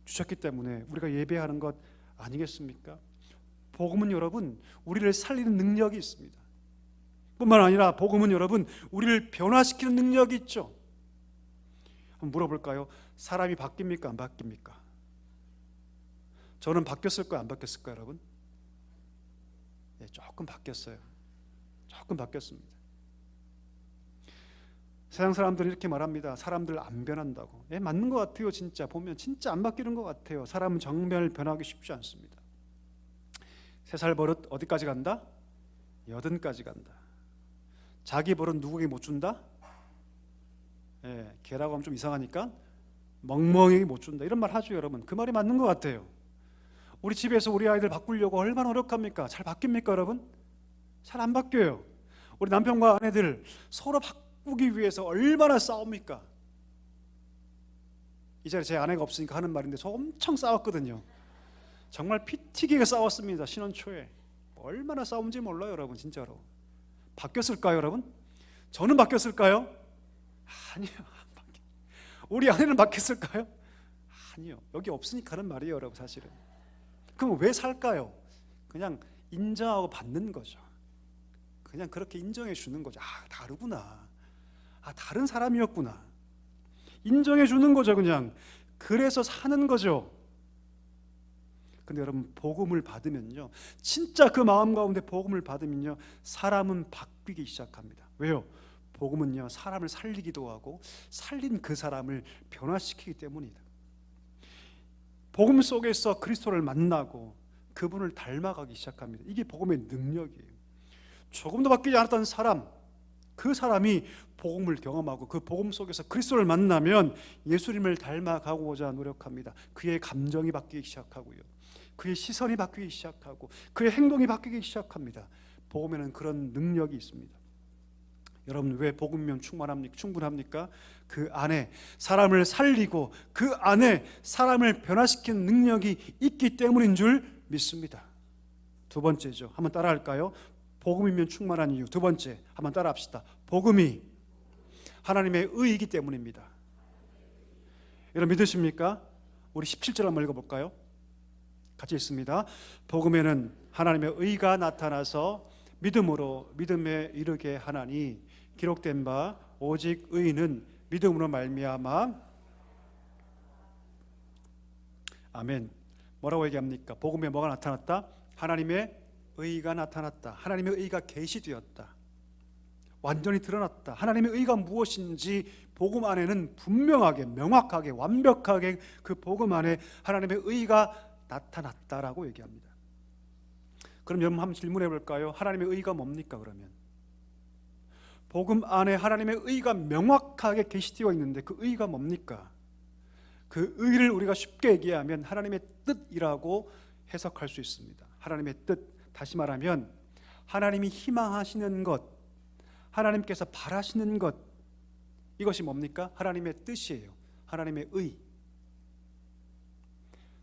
주셨기 때문에 우리가 예배하는 것 아니겠습니까? 복음은 여러분 우리를 살리는 능력이 있습니다. 뿐만 아니라 복음은 여러분 우리를 변화시키는 능력이 있죠. 한번 물어볼까요? 사람이 바뀝니까? 안 바뀝니까? 저는 바뀌었을까요? 안 바뀌었을까요, 여러분? 네, 조금 바뀌었어요. 조금 바뀌었습니다. 세상 사람들은 이렇게 말합니다. 사람들 안 변한다고. 예, 맞는 것 같아요. 진짜 보면 진짜 안 바뀌는 것 같아요. 사람은 정말 변하기 쉽지 않습니다. 3살 버릇 어디까지 간다? 80까지 간다. 자기 버릇 누구에게 못 준다? 예, 개라고 하면 좀 이상하니까 멍멍이에게 못 준다. 이런 말 하죠, 여러분. 그 말이 맞는 것 같아요. 우리 집에서 우리 아이들 바꾸려고 얼마나 노력합니까? 잘 바뀝니까, 여러분? 잘 안 바뀌어요. 우리 남편과 아내들 서로 바꾸기 위해서 얼마나 싸웁니까? 이 자리에 제 아내가 없으니까 하는 말인데 저 엄청 싸웠거든요. 정말 피 튀기게 싸웠습니다. 신혼 초에. 얼마나 싸운지 몰라요, 여러분. 진짜로. 바뀌었을까요, 여러분? 저는 바뀌었을까요? 아니요, 안 바뀌. 우리 아내는 바뀌었을까요? 아니요. 여기 없으니까 하는 말이에요, 여러분. 사실은. 그럼 왜 살까요? 그냥 인정하고 받는 거죠. 그냥 그렇게 인정해 주는 거죠. 아, 다르구나. 아, 다른 사람이었구나. 인정해 주는 거죠, 그냥. 그래서 사는 거죠. 근데 여러분, 복음을 받으면요, 진짜 그 마음 가운데 복음을 받으면요, 사람은 바뀌기 시작합니다. 왜요? 복음은요, 사람을 살리기도 하고 살린 그 사람을 변화시키기 때문이다. 복음 속에서 그리스도를 만나고 그분을 닮아가기 시작합니다. 이게 복음의 능력이에요. 조금도 바뀌지 않았던 사람, 그 사람이 복음을 경험하고 그 복음 속에서 그리스도를 만나면 예수님을 닮아가고자 노력합니다. 그의 감정이 바뀌기 시작하고요, 그의 시선이 바뀌기 시작하고 그의 행동이 바뀌기 시작합니다. 복음에는 그런 능력이 있습니다. 여러분, 왜 복음이면 충분합니까? 그 안에 사람을 살리고 그 안에 사람을 변화시키는 능력이 있기 때문인 줄 믿습니다. 두 번째죠. 한번 따라할까요? 복음이면 충만한 이유. 두 번째, 한번 따라합시다. 복음이 하나님의 의이기 때문입니다. 여러분 믿으십니까? 우리 17절 한번 읽어볼까요? 같이 읽습니다. 복음에는 하나님의 의가 나타나서 믿음으로 믿음에 이르게 하나니 기록된 바 오직 의인은 믿음으로 말미암아. 아멘. 뭐라고 얘기합니까? 복음에 뭐가 나타났다? 하나님의 의가 나타났다. 하나님의 의가 계시되었다. 완전히 드러났다. 하나님의 의가 무엇인지 복음 안에는 분명하게, 명확하게, 완벽하게 그 복음 안에 하나님의 의가 나타났다라고 얘기합니다. 그럼 여러분 한번 질문해 볼까요? 하나님의 의가 뭡니까 그러면? 복음 안에 하나님의 의가 명확하게 계시되어 있는데 그 의가 뭡니까? 그 의를 우리가 쉽게 얘기하면 하나님의 뜻이라고 해석할 수 있습니다. 하나님의 뜻, 다시 말하면 하나님이 희망하시는 것, 하나님께서 바라시는 것, 이것이 뭡니까? 하나님의 뜻이에요. 하나님의 의.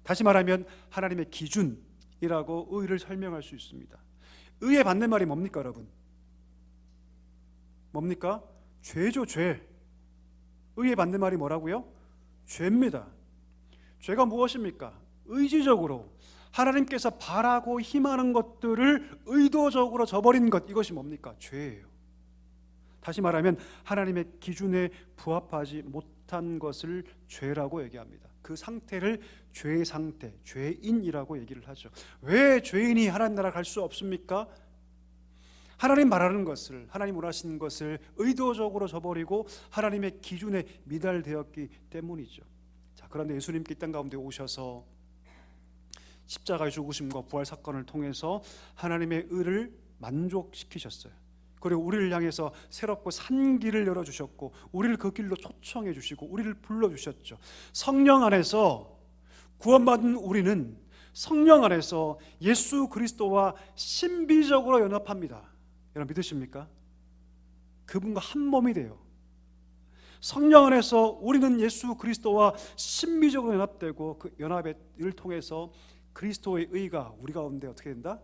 다시 말하면 하나님의 기준이라고 의를 설명할 수 있습니다. 의의 반대말이 뭡니까 여러분? 뭡니까? 죄죠, 죄. 의의 반대말이 뭐라고요? 죄입니다. 죄가 무엇입니까? 의지적으로 하나님께서 바라고 희망하는 것들을 의도적으로 저버린 것, 이것이 뭡니까? 죄예요. 다시 말하면 하나님의 기준에 부합하지 못한 것을 죄라고 얘기합니다. 그 상태를 죄의 상태, 죄인이라고 얘기를 하죠. 왜 죄인이 하나님 나라 갈 수 없습니까? 하나님 말하는 것을, 하나님 원하시는 것을 의도적으로 저버리고 하나님의 기준에 미달되었기 때문이죠. 자, 그런데 예수님께 이 땅 가운데 오셔서 십자가의 죽으심과 부활 사건을 통해서 하나님의 의를 만족시키셨어요. 그리고 우리를 향해서 새롭고 산 길을 열어주셨고 우리를 그 길로 초청해 주시고 우리를 불러주셨죠. 성령 안에서 구원받은 우리는 성령 안에서 예수 그리스도와 신비적으로 연합합니다. 여러분 믿으십니까? 그분과 한 몸이 돼요. 성령 안에서 우리는 예수 그리스도와 신비적으로 연합되고 그 연합을 통해서 그리스도의 의가 우리 가운데 어떻게 된다?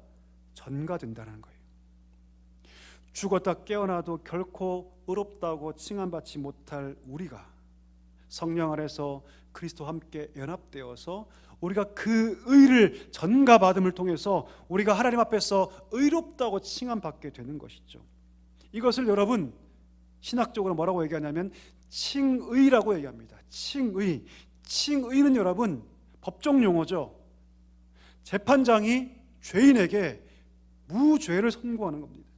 전가된다는 거예요. 죽었다 깨어나도 결코 의롭다고 칭함받지 못할 우리가 성령 안에서 그리스도와 함께 연합되어서 우리가 그 의를 전가받음을 통해서 우리가 하나님 앞에서 의롭다고 칭함받게 되는 것이죠. 이것을 여러분 신학적으로 뭐라고 얘기하냐면 칭의라고 얘기합니다. 칭의. 칭의는 여러분 법정 용어죠. 재판장이 죄인에게 무죄를 선고하는 겁니다.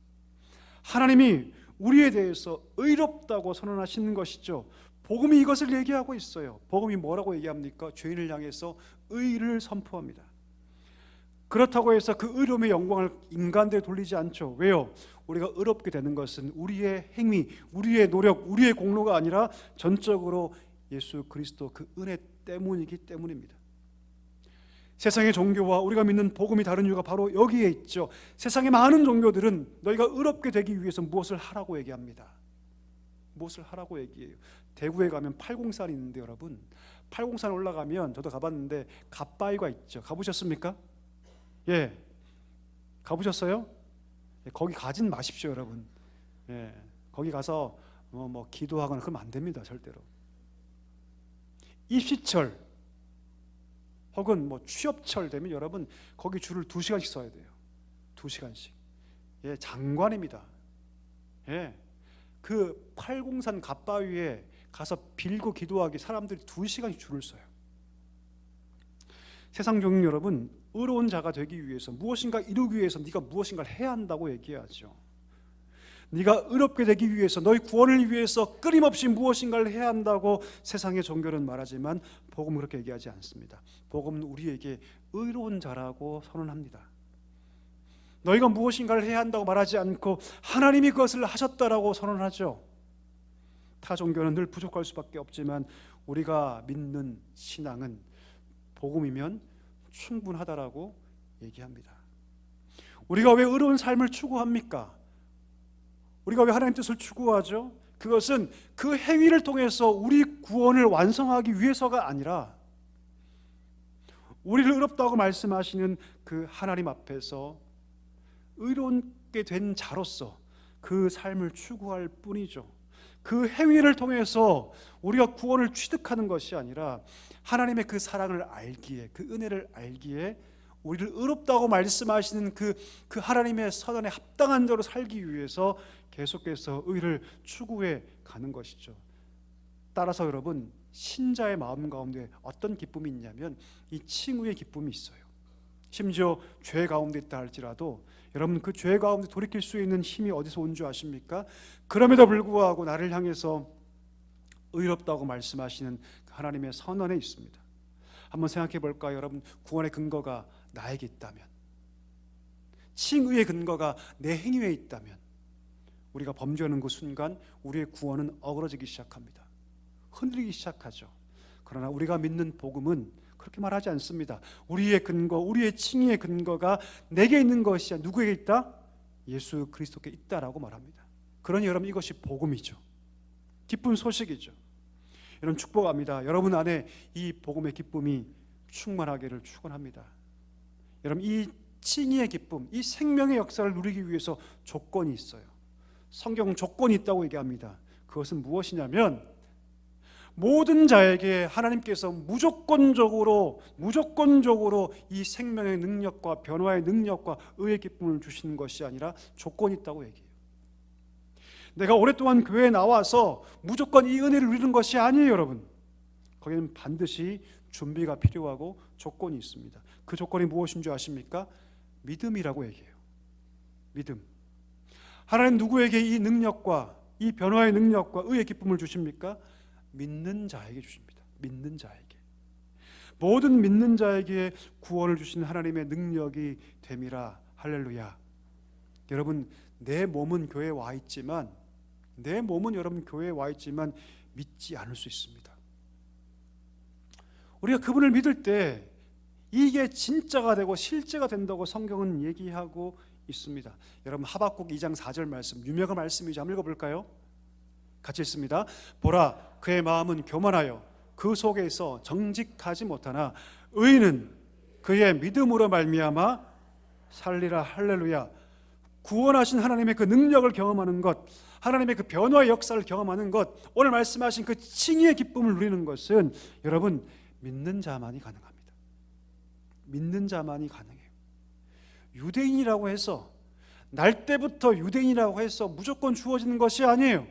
하나님이 우리에 대해서 의롭다고 선언하시는 것이죠. 복음이 이것을 얘기하고 있어요. 복음이 뭐라고 얘기합니까? 죄인을 향해서 의를 선포합니다. 그렇다고 해서 그 의로움의 영광을 인간들에 돌리지 않죠. 왜요? 우리가 의롭게 되는 것은 우리의 행위, 우리의 노력, 우리의 공로가 아니라 전적으로 예수 그리스도 그 은혜 때문이기 때문입니다. 세상의 종교와 우리가 믿는 복음이 다른 이유가 바로 여기에 있죠. 세상의 많은 종교들은 너희가 의롭게 되기 위해서 무엇을 하라고 얘기합니다. 무엇을 하라고 얘기해요. 대구에 가면 팔공산이 있는데 여러분, 팔공산 올라가면 저도 가봤는데 갓바위가 있죠. 가보셨습니까? 예, 가보셨어요? 예, 거기 가진 마십시오 여러분. 예, 거기 가서 뭐 기도하거나 그러면 안 됩니다. 절대로. 입시철 혹은 뭐 취업철 되면 여러분 거기 줄을 2시간씩 서야 돼요. 2시간씩. 예, 장관입니다. 예, 그 팔공산 갓바위에 가서 빌고 기도하기 사람들이 2시간씩 줄을 서요. 세상 종교 여러분, 의로운 자가 되기 위해서 무엇인가 이루기 위해서 네가 무엇인가를 해야 한다고 얘기하죠. 네가 의롭게 되기 위해서 너희 구원을 위해서 끊임없이 무엇인가를 해야 한다고 세상의 종교는 말하지만 복음은 그렇게 얘기하지 않습니다. 복음은 우리에게 의로운 자라고 선언합니다. 너희가 무엇인가를 해야 한다고 말하지 않고 하나님이 그것을 하셨다라고 선언하죠. 타 종교는 늘 부족할 수밖에 없지만 우리가 믿는 신앙은 복음이면 충분하다라고 얘기합니다. 우리가 왜 의로운 삶을 추구합니까? 우리가 왜 하나님 뜻을 추구하죠? 그것은 그 행위를 통해서 우리 구원을 완성하기 위해서가 아니라 우리를 의롭다고 말씀하시는 그 하나님 앞에서 의롭게 된 자로서 그 삶을 추구할 뿐이죠. 그 행위를 통해서 우리가 구원을 취득하는 것이 아니라 하나님의 그 사랑을 알기에, 그 은혜를 알기에 우리를 의롭다고 말씀하시는 그 하나님의 선언에 합당한 자로 살기 위해서 계속해서 의를 추구해 가는 것이죠. 따라서 여러분, 신자의 마음 가운데 어떤 기쁨이 있냐면 이 칭의의 기쁨이 있어요. 심지어 죄 가운데 있다 할지라도 여러분 그 죄 가운데 돌이킬 수 있는 힘이 어디서 온 줄 아십니까? 그럼에도 불구하고 나를 향해서 의롭다고 말씀하시는 하나님의 선언에 있습니다. 한번 생각해 볼까요? 여러분, 구원의 근거가 나에게 있다면, 칭의의 근거가 내 행위에 있다면 우리가 범죄하는 그 순간 우리의 구원은 어그러지기 시작합니다. 흔들리기 시작하죠. 그러나 우리가 믿는 복음은 그렇게 말하지 않습니다. 우리의 근거, 우리의 칭의의 근거가 내게 있는 것이 아니라 누구에게 있다? 예수 그리스도께 있다라고 말합니다. 그러니 여러분, 이것이 복음이죠. 기쁜 소식이죠. 여러분, 축복합니다. 여러분 안에 이 복음의 기쁨이 충만하기를 축원합니다. 여러분, 이 칭의의 기쁨, 이 생명의 역사를 누리기 위해서 조건이 있어요. 성경은 조건이 있다고 얘기합니다. 그것은 무엇이냐면 모든 자에게 하나님께서 무조건적으로 이 생명의 능력과 변화의 능력과 의의 기쁨을 주시는 것이 아니라 조건이 있다고 얘기해요. 내가 오랫동안 교회에 나와서 무조건 이 은혜를 누리는 것이 아니에요, 여러분. 거기는 반드시 준비가 필요하고 조건이 있습니다. 그 조건이 무엇인 줄 아십니까? 믿음이라고 얘기해요. 믿음. 하나님 누구에게 이 능력과 이 변화의 능력과 의의 기쁨을 주십니까? 믿는 자에게 주십니다. 믿는 자에게. 모든 믿는 자에게 구원을 주신 하나님의 능력이 됨이라. 할렐루야. 여러분, 내 몸은 교회에 와 있지만, 내 몸은 여러분 교회에 와 있지만 믿지 않을 수 있습니다. 우리가 그분을 믿을 때 이게 진짜가 되고 실제가 된다고 성경은 얘기하고 있습니다. 여러분, 하박국 2장 4절 말씀, 유명한 말씀이죠. 한번 읽어볼까요? 같이 읽습니다. 보라, 그의 마음은 교만하여 그 속에서 정직하지 못하나 의인은 그의 믿음으로 말미암아 살리라. 할렐루야. 구원하신 하나님의 그 능력을 경험하는 것, 하나님의 그 변화의 역사를 경험하는 것, 오늘 말씀하신 그 칭의의 기쁨을 누리는 것은 여러분 믿는 자만이 가능합니다. 믿는 자만이 가능해요. 유대인이라고 해서, 날 때부터 유대인이라고 해서 무조건 주어지는 것이 아니에요.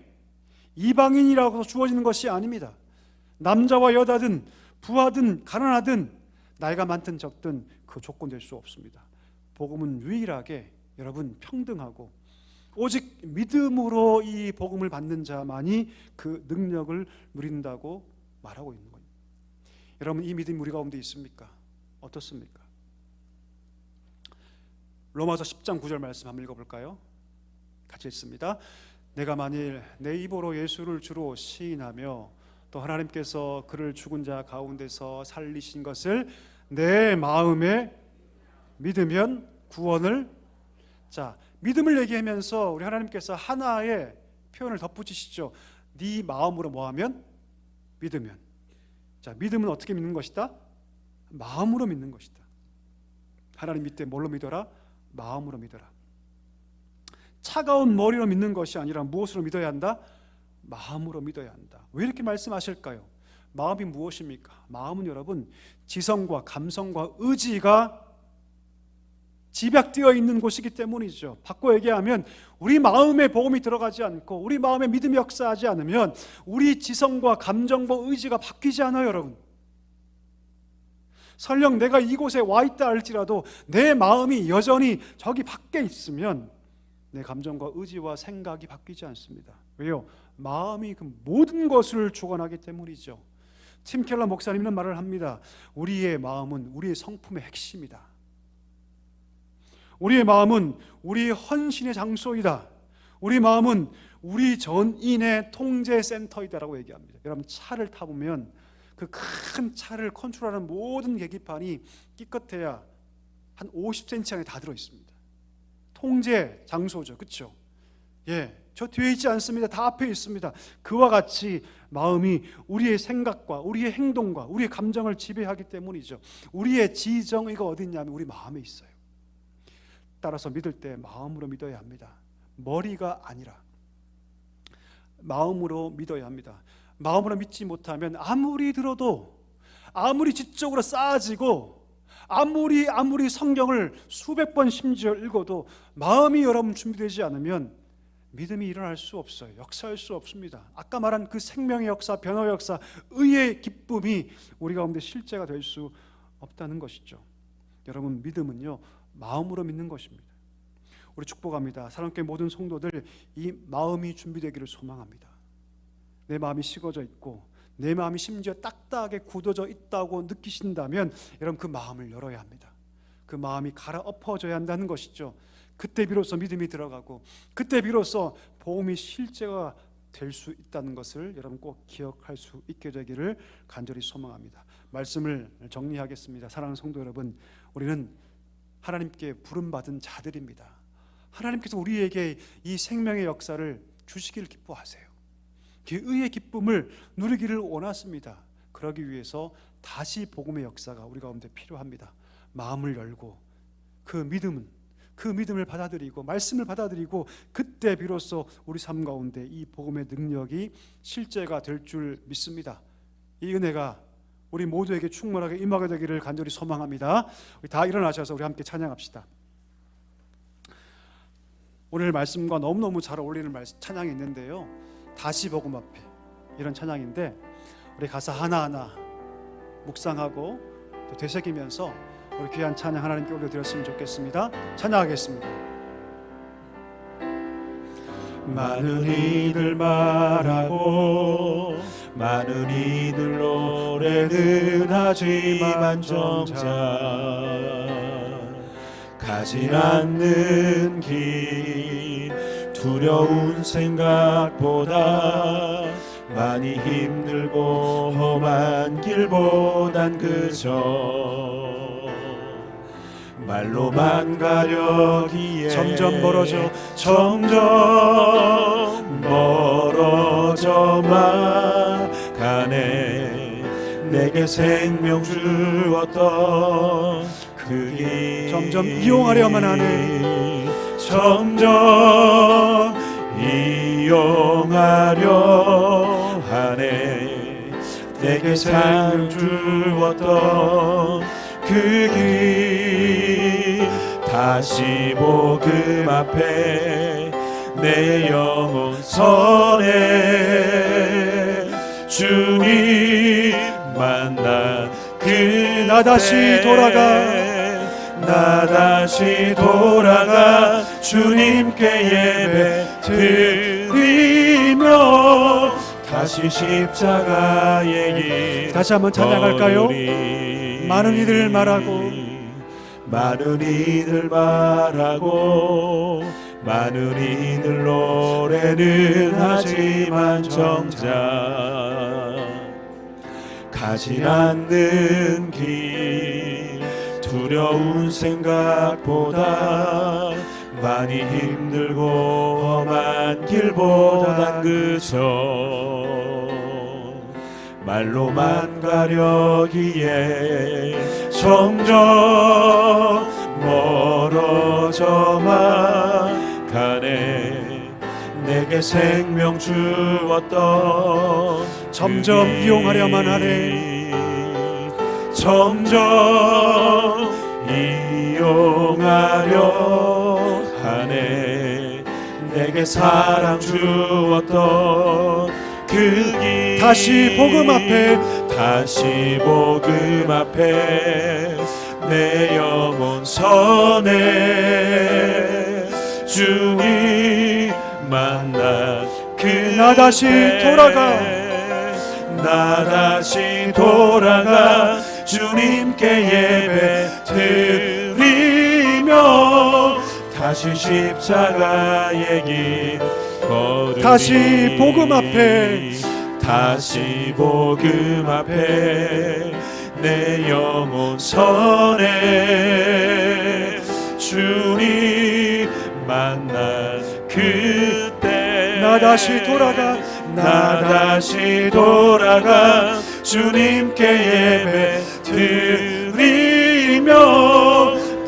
이방인이라고 주어지는 것이 아닙니다. 남자와 여자든 부하든 가난하든 나이가 많든 적든 그 조건 될 수 없습니다. 복음은 유일하게 여러분 평등하고 오직 믿음으로 이 복음을 받는 자만이 그 능력을 누린다고 말하고 있는 거예요. 여러분, 이 믿음이 우리 가운데 있습니까? 어떻습니까? 로마서 10장 9절 말씀 한번 읽어볼까요? 같이 읽습니다. 내가 만일 내 입으로 예수를 주로 시인하며 또 하나님께서 그를 죽은 자 가운데서 살리신 것을 내 마음에 믿으면 구원을. 자, 믿음을 얘기하면서 우리 하나님께서 하나의 표현을 덧붙이시죠. 네 마음으로 뭐하면? 믿으면. 자, 믿음은 어떻게 믿는 것이다? 마음으로 믿는 것이다. 하나님 믿되 뭘로 믿어라? 마음으로 믿어라. 차가운 머리로 믿는 것이 아니라 무엇으로 믿어야 한다? 마음으로 믿어야 한다. 왜 이렇게 말씀하실까요? 마음이 무엇입니까? 마음은 여러분 지성과 감성과 의지가 집약되어 있는 곳이기 때문이죠. 바꿔 얘기하면 우리 마음에 복음이 들어가지 않고 우리 마음에 믿음이 역사하지 않으면 우리 지성과 감정과 의지가 바뀌지 않아요. 여러분, 설령 내가 이곳에 와 있다 할지라도 내 마음이 여전히 저기 밖에 있으면 내 감정과 의지와 생각이 바뀌지 않습니다. 왜요? 마음이 그 모든 것을 주관하기 때문이죠. 팀 켈러 목사님은 말을 합니다. 우리의 마음은 우리의 성품의 핵심이다. 우리의 마음은 우리의 헌신의 장소이다. 우리 마음은 우리 전인의 통제 센터이다라고 얘기합니다. 여러분, 차를 타보면 그 큰 차를 컨트롤하는 모든 계기판이 기껏해야 한 50cm 안에 다 들어있습니다. 통제 장소죠. 그렇죠? 예, 저 뒤에 있지 않습니다. 다 앞에 있습니다. 그와 같이 마음이 우리의 생각과 우리의 행동과 우리의 감정을 지배하기 때문이죠. 우리의 지정의가 어디 있냐면 우리 마음에 있어요. 따라서 믿을 때 마음으로 믿어야 합니다. 머리가 아니라 마음으로 믿어야 합니다. 마음으로 믿지 못하면 아무리 들어도, 아무리 지적으로 쌓아지고, 아무리 성경을 수백 번 심지어 읽어도 마음이 여러분 준비되지 않으면 믿음이 일어날 수 없어요. 역사할 수 없습니다. 아까 말한 그 생명의 역사, 변화의 역사, 의의 기쁨이 우리 가운데 실제가 될 수 없다는 것이죠. 여러분, 믿음은요 마음으로 믿는 것입니다. 우리 축복합니다. 사랑교회 모든 성도들 이 마음이 준비되기를 소망합니다. 내 마음이 식어져 있고 내 마음이 심지어 딱딱하게 굳어져 있다고 느끼신다면 여러분 그 마음을 열어야 합니다. 그 마음이 갈아엎어져야 한다는 것이죠. 그때 비로소 믿음이 들어가고 그때 비로소 복음이 실제가 될 수 있다는 것을 여러분 꼭 기억할 수 있게 되기를 간절히 소망합니다. 말씀을 정리하겠습니다. 사랑하는 성도 여러분, 우리는 하나님께 부름받은 자들입니다. 하나님께서 우리에게 이 생명의 역사를 주시기를 기뻐하세요. 그 의의 기쁨을 누리기를 원하십니다. 그러기 위해서 다시 복음의 역사가 우리 가운데 필요합니다. 마음을 열고 그 믿음을 받아들이고 말씀을 받아들이고 그때 비로소 우리 삶 가운데 이 복음의 능력이 실제가 될 줄 믿습니다. 이 은혜가 우리 모두에게 충만하게 임하게 되기를 간절히 소망합니다. 우리 다 일어나셔서 우리 함께 찬양합시다. 오늘 말씀과 너무너무 잘 어울리는 찬양이 있는데요, 다시 복음 앞에, 이런 찬양인데 우리 가사 하나하나 묵상하고 또 되새기면서 우리 귀한 찬양 하나님께 올려드렸으면 좋겠습니다. 찬양하겠습니다. 많은 이들 말하고 많은 이들 노래는 하지만 정작 가지 않는 길 두려운 생각보다 많이 힘들고 험한 길보단 그저 말로만 가려기에 점점 멀어져 점점 멀어져만 가네. 내게 생명 주었던 그 길 점점 이용하려만 하네. 점점 이용하려 하네. 내게 생명 주었던 그 길 다시 복음 앞에 내 영혼 선에 주님 만나 그 나 다시 돌아가 주님께 예배 드리며 다시 십자가의 길 다시 한번 찬양할까요? 많은 이들 말하고 많은 이들 말하고 많은 이들 노래는 하지만 정작 가지 않는 길 두려운 생각보다 많이 힘들고 험한 길보단 그저 말로만 가려기에 점점 멀어져만 가네. 내게 생명 주었던 점점 그 길. 이용하려만 하네. 점점 이용하려 하네. 내게 사랑 주었던 그 길 다시 복음 앞에 내 영혼 선에 주님 만나 나 다시 돌아가 주님께 예배 드리며 다시 십자가의 길 걸으리. 다시 복음 앞에 내 영혼 선에 주님 만난 그때 나 다시 돌아가 주님께 예배 드리며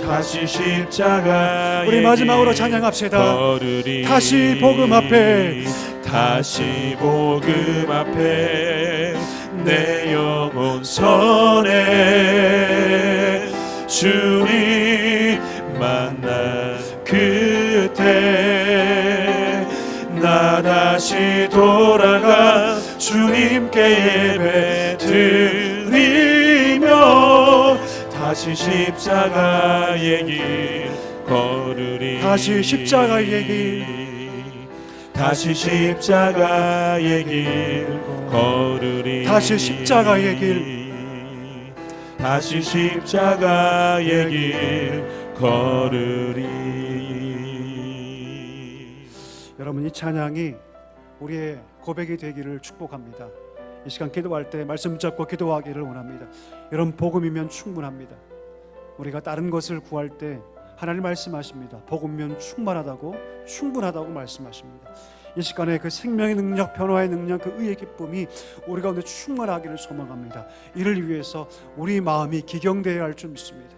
다시 십자가의 우리 마지막으로 길 찬양합시다. 걸으리. 다시 복음 앞에 내 영혼 선에 주님 만난 그때 나 다시 돌아가 주님께 예배 드리며 다시 십자가의 길 걸으리. 다시 십자가의 길 다시 십자가의 길 걸으리. 다시 십자가의 길 다시 십자가의 길 걸으리. 여러분, 이 찬양이 우리의 고백이 되기를 축복합니다. 이 시간 기도할 때 말씀 잡고 기도하기를 원합니다. 여러분, 복음이면 충분합니다. 우리가 다른 것을 구할 때 하나님 말씀하십니다. 복음이면 충분하다고 말씀하십니다. 이 시간에 그 생명의 능력, 변화의 능력, 그 의의 기쁨이 우리 가운데 충만하기를 소망합니다. 이를 위해서 우리 마음이 기경되어야 할 줄 믿습니다.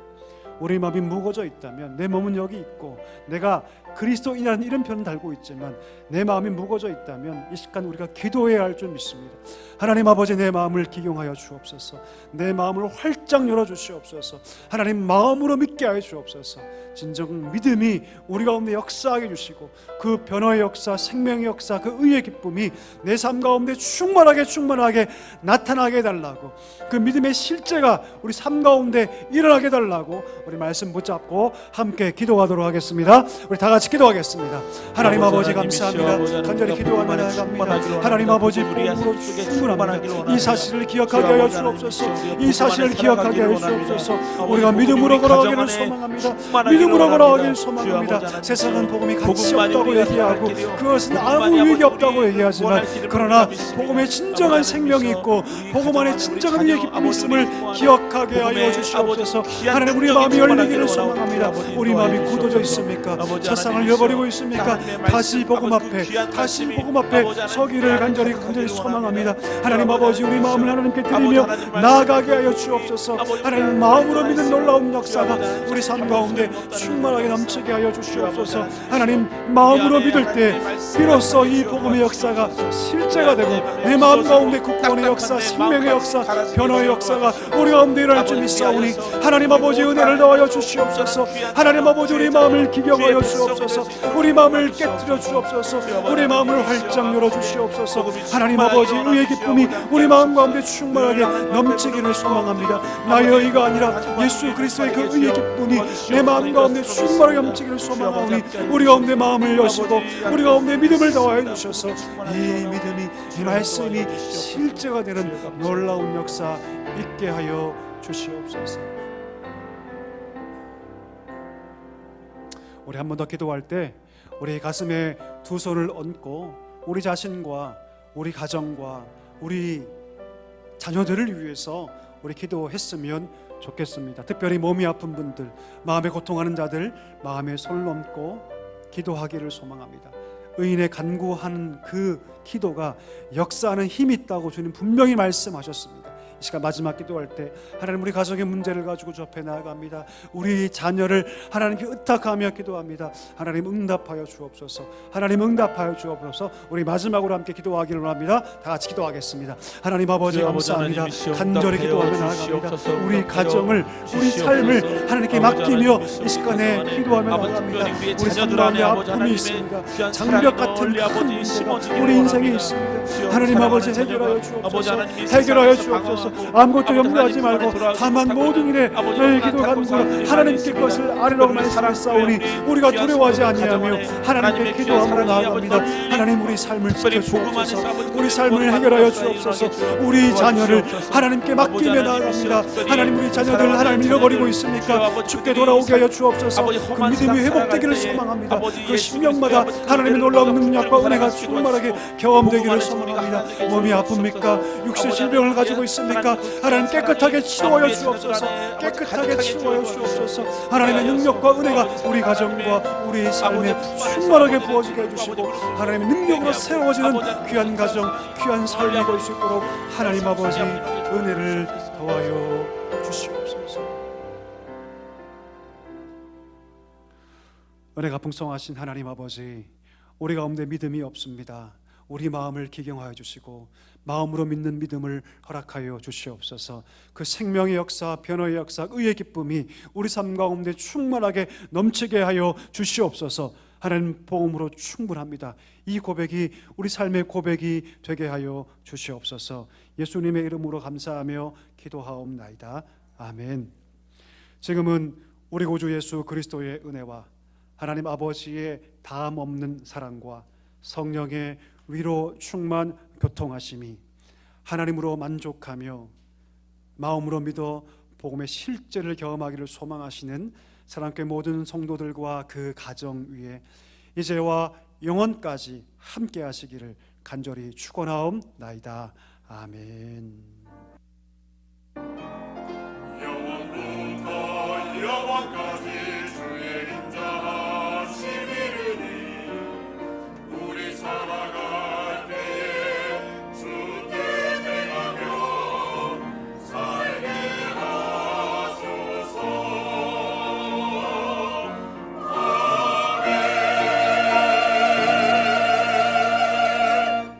우리 마음이 무거워져 있다면 내 몸은 여기 있고 내가 그리스도인이라는 이런 표현을 달고 있지만 내 마음이 무거워져 있다면 이 시간 우리가 기도해야 할 줄 믿습니다. 하나님 아버지, 내 마음을 기경하여 주옵소서. 내 마음을 활짝 열어 주시옵소서. 하나님 마음으로 믿게 하여 주옵소서. 진정 믿음이 우리 가운데 역사하게 주시고 그 변화의 역사, 생명의 역사, 그 의의 기쁨이 내 삶 가운데 충만하게 나타나게 해달라고, 그 믿음의 실제가 우리 삶 가운데 일어나게 해달라고 우리 말씀 붙잡고 함께 기도하도록 하겠습니다. 우리 다 같이 기도하겠습니다. 하나님 아버지 감사합니다. 간절히 기도하며 나아갑니다. 하나님 아버지 복음으로 충분합니다. 이 사실을 기억하게 하여 주옵소서. 이 사실을 기억하게 하여 주옵소서. 우리가 믿음으로 걸어가기를 소망합니다. 믿음으로 걸어가기를 소망합니다. 세상은 복음이 가치 없다고 얘기하고 그것은 아무 의미가 없다고 얘기하지만, 그러나 복음에 진정한 생명이 있고 복음 안에 진정한 의의 기쁨이 있음을 기억하게 하여 주시옵소서. 하나님, 우리 마음이 열리기를 소망합니다. 우리 마음이 굳어져 있습니까? 세상을 잃어버리고 있습니까? 다시 복음 앞에 서기를 간절히 소망합니다. 하나님 아버지, 우리 마음을 하나님께 드리며 나아가게 하여 주옵소서. 하나님, 마음으로 믿는 놀라운 역사가 우리 삶 가운데 충만하게 넘치게 하여 주시옵소서. 하나님, 마음으로 믿을 때 비로소 이 복음의 역사가 실제가 되고 내 마음 가운데 구원의 역사, 생명의 역사, 변화의 역사가 우리 가운데 일어날 줄 믿사오니 하나님 아버지 은혜를 더하여 주시옵소서. 하나님 아버지, 우리 마음을 기경하여 주옵소서. 우리 마음을 깨뜨려 주옵소서. 우리 마음을 활짝 열어 주시옵소서. 하나님 아버지, 의의 기쁨이 우리 마음 가운데 충만하게 넘치기를 소망합니다. 나의 의가 아니라 예수 그리스도의 그 의의 기쁨이 내 마음 가운데 충만하게 넘치기를 소망하오니 우리 가운데 마음을 여시고 우리 가운데 믿음을 더하여 주셔서 이 믿음이, 이 말씀이 실제가 되는 놀라운 역사 있게 하여 주시옵소서. 우리 한 번 더 기도할 때 우리 가슴에 두 손을 얹고 우리 자신과 우리 가정과 우리 자녀들을 위해서 우리 기도했으면 좋겠습니다. 특별히 몸이 아픈 분들, 마음에 고통하는 자들, 마음에 손을 얹고 기도하기를 소망합니다. 의인의 간구하는 그 기도가 역사하는 힘이 있다고 주님 분명히 말씀하셨습니다. 이 시간 마지막 기도할 때 하나님, 우리 가정의 문제를 가지고 주 앞에 나아갑니다. 우리 자녀를 하나님께 의탁하며 기도합니다. 하나님 응답하여 주옵소서. 하나님 응답하여 주옵소서. 우리 마지막으로 함께 기도하기를 원합니다. 다 같이 기도하겠습니다. 하나님 아버지 감사합니다. 간절히 기도하며 나아갑니다. 우리 가정을, 우리 삶을 하나님께 맡기며 이 시간에 기도하며 나아갑니다. 우리 삶 가운데 아픔이 있습니다. 장벽 같은 큰 문제가 우리 인생에 있습니다. 하나님 아버지 해결하여 주옵소서. 해결하여 주옵소서. 아무것도 염려하지 말고 다만 모든 일에 너의 기도 간구로 하나님께 것을 아뢰라고 말씀하셨사오니 우리가 두려워하지 아니하며 하나님께 기도함으로 나아갑니다. 하나님, 우리 삶을 지켜주옵소서. 우리 삶을 해결하여 주옵소서. 우리 자녀를 하나님께 맡기며 나아갑니다. 하나님, 우리 자녀들 하나님 잃어버리고 있습니까? 주께 돌아오게 하여 주옵소서. 그 믿음이 회복되기를 소망합니다. 그 심령마다 하나님의 놀라운 능력과 은혜가 충만하게 경험되기를 소망합니다. 몸이 아픕니까? 육체 질병을 가지고 있습니까? 하나님, 깨끗하게 치료하여 주옵소서. 깨끗하게 치료하여 주옵소서. 하나님의 능력과 은혜가 우리 가정과 우리 삶에 충만하게 부어지게 해주시고 하나님의 능력으로 새로워지는 귀한 가정, 귀한 삶이 될 수 있도록 하나님 아버지 은혜를 더하여 주시옵소서. 은혜가 풍성하신 하나님 아버지, 우리 가운데 믿음이 없습니다. 우리 마음을 기경하여 주시고 마음으로 믿는 믿음을 허락하여 주시옵소서. 그 생명의 역사, 변화의 역사, 의의 기쁨이 우리 삶 가운데 충만하게 넘치게 하여 주시옵소서. 하나님, 복음으로 충분합니다. 이 고백이 우리 삶의 고백이 되게 하여 주시옵소서. 예수님의 이름으로 감사하며 기도하옵나이다. 아멘. 지금은 우리 구주 예수 그리스도의 은혜와 하나님 아버지의 다함 없는 사랑과 성령의 위로 충만 교통하심이 하나님으로 만족하며 마음으로 믿어 복음의 실제를 경험하기를 소망하시는 사랑교회 모든 성도들과 그 가정 위에 이제와 영원까지 함께 하시기를 간절히 축원하옵나이다. 아멘.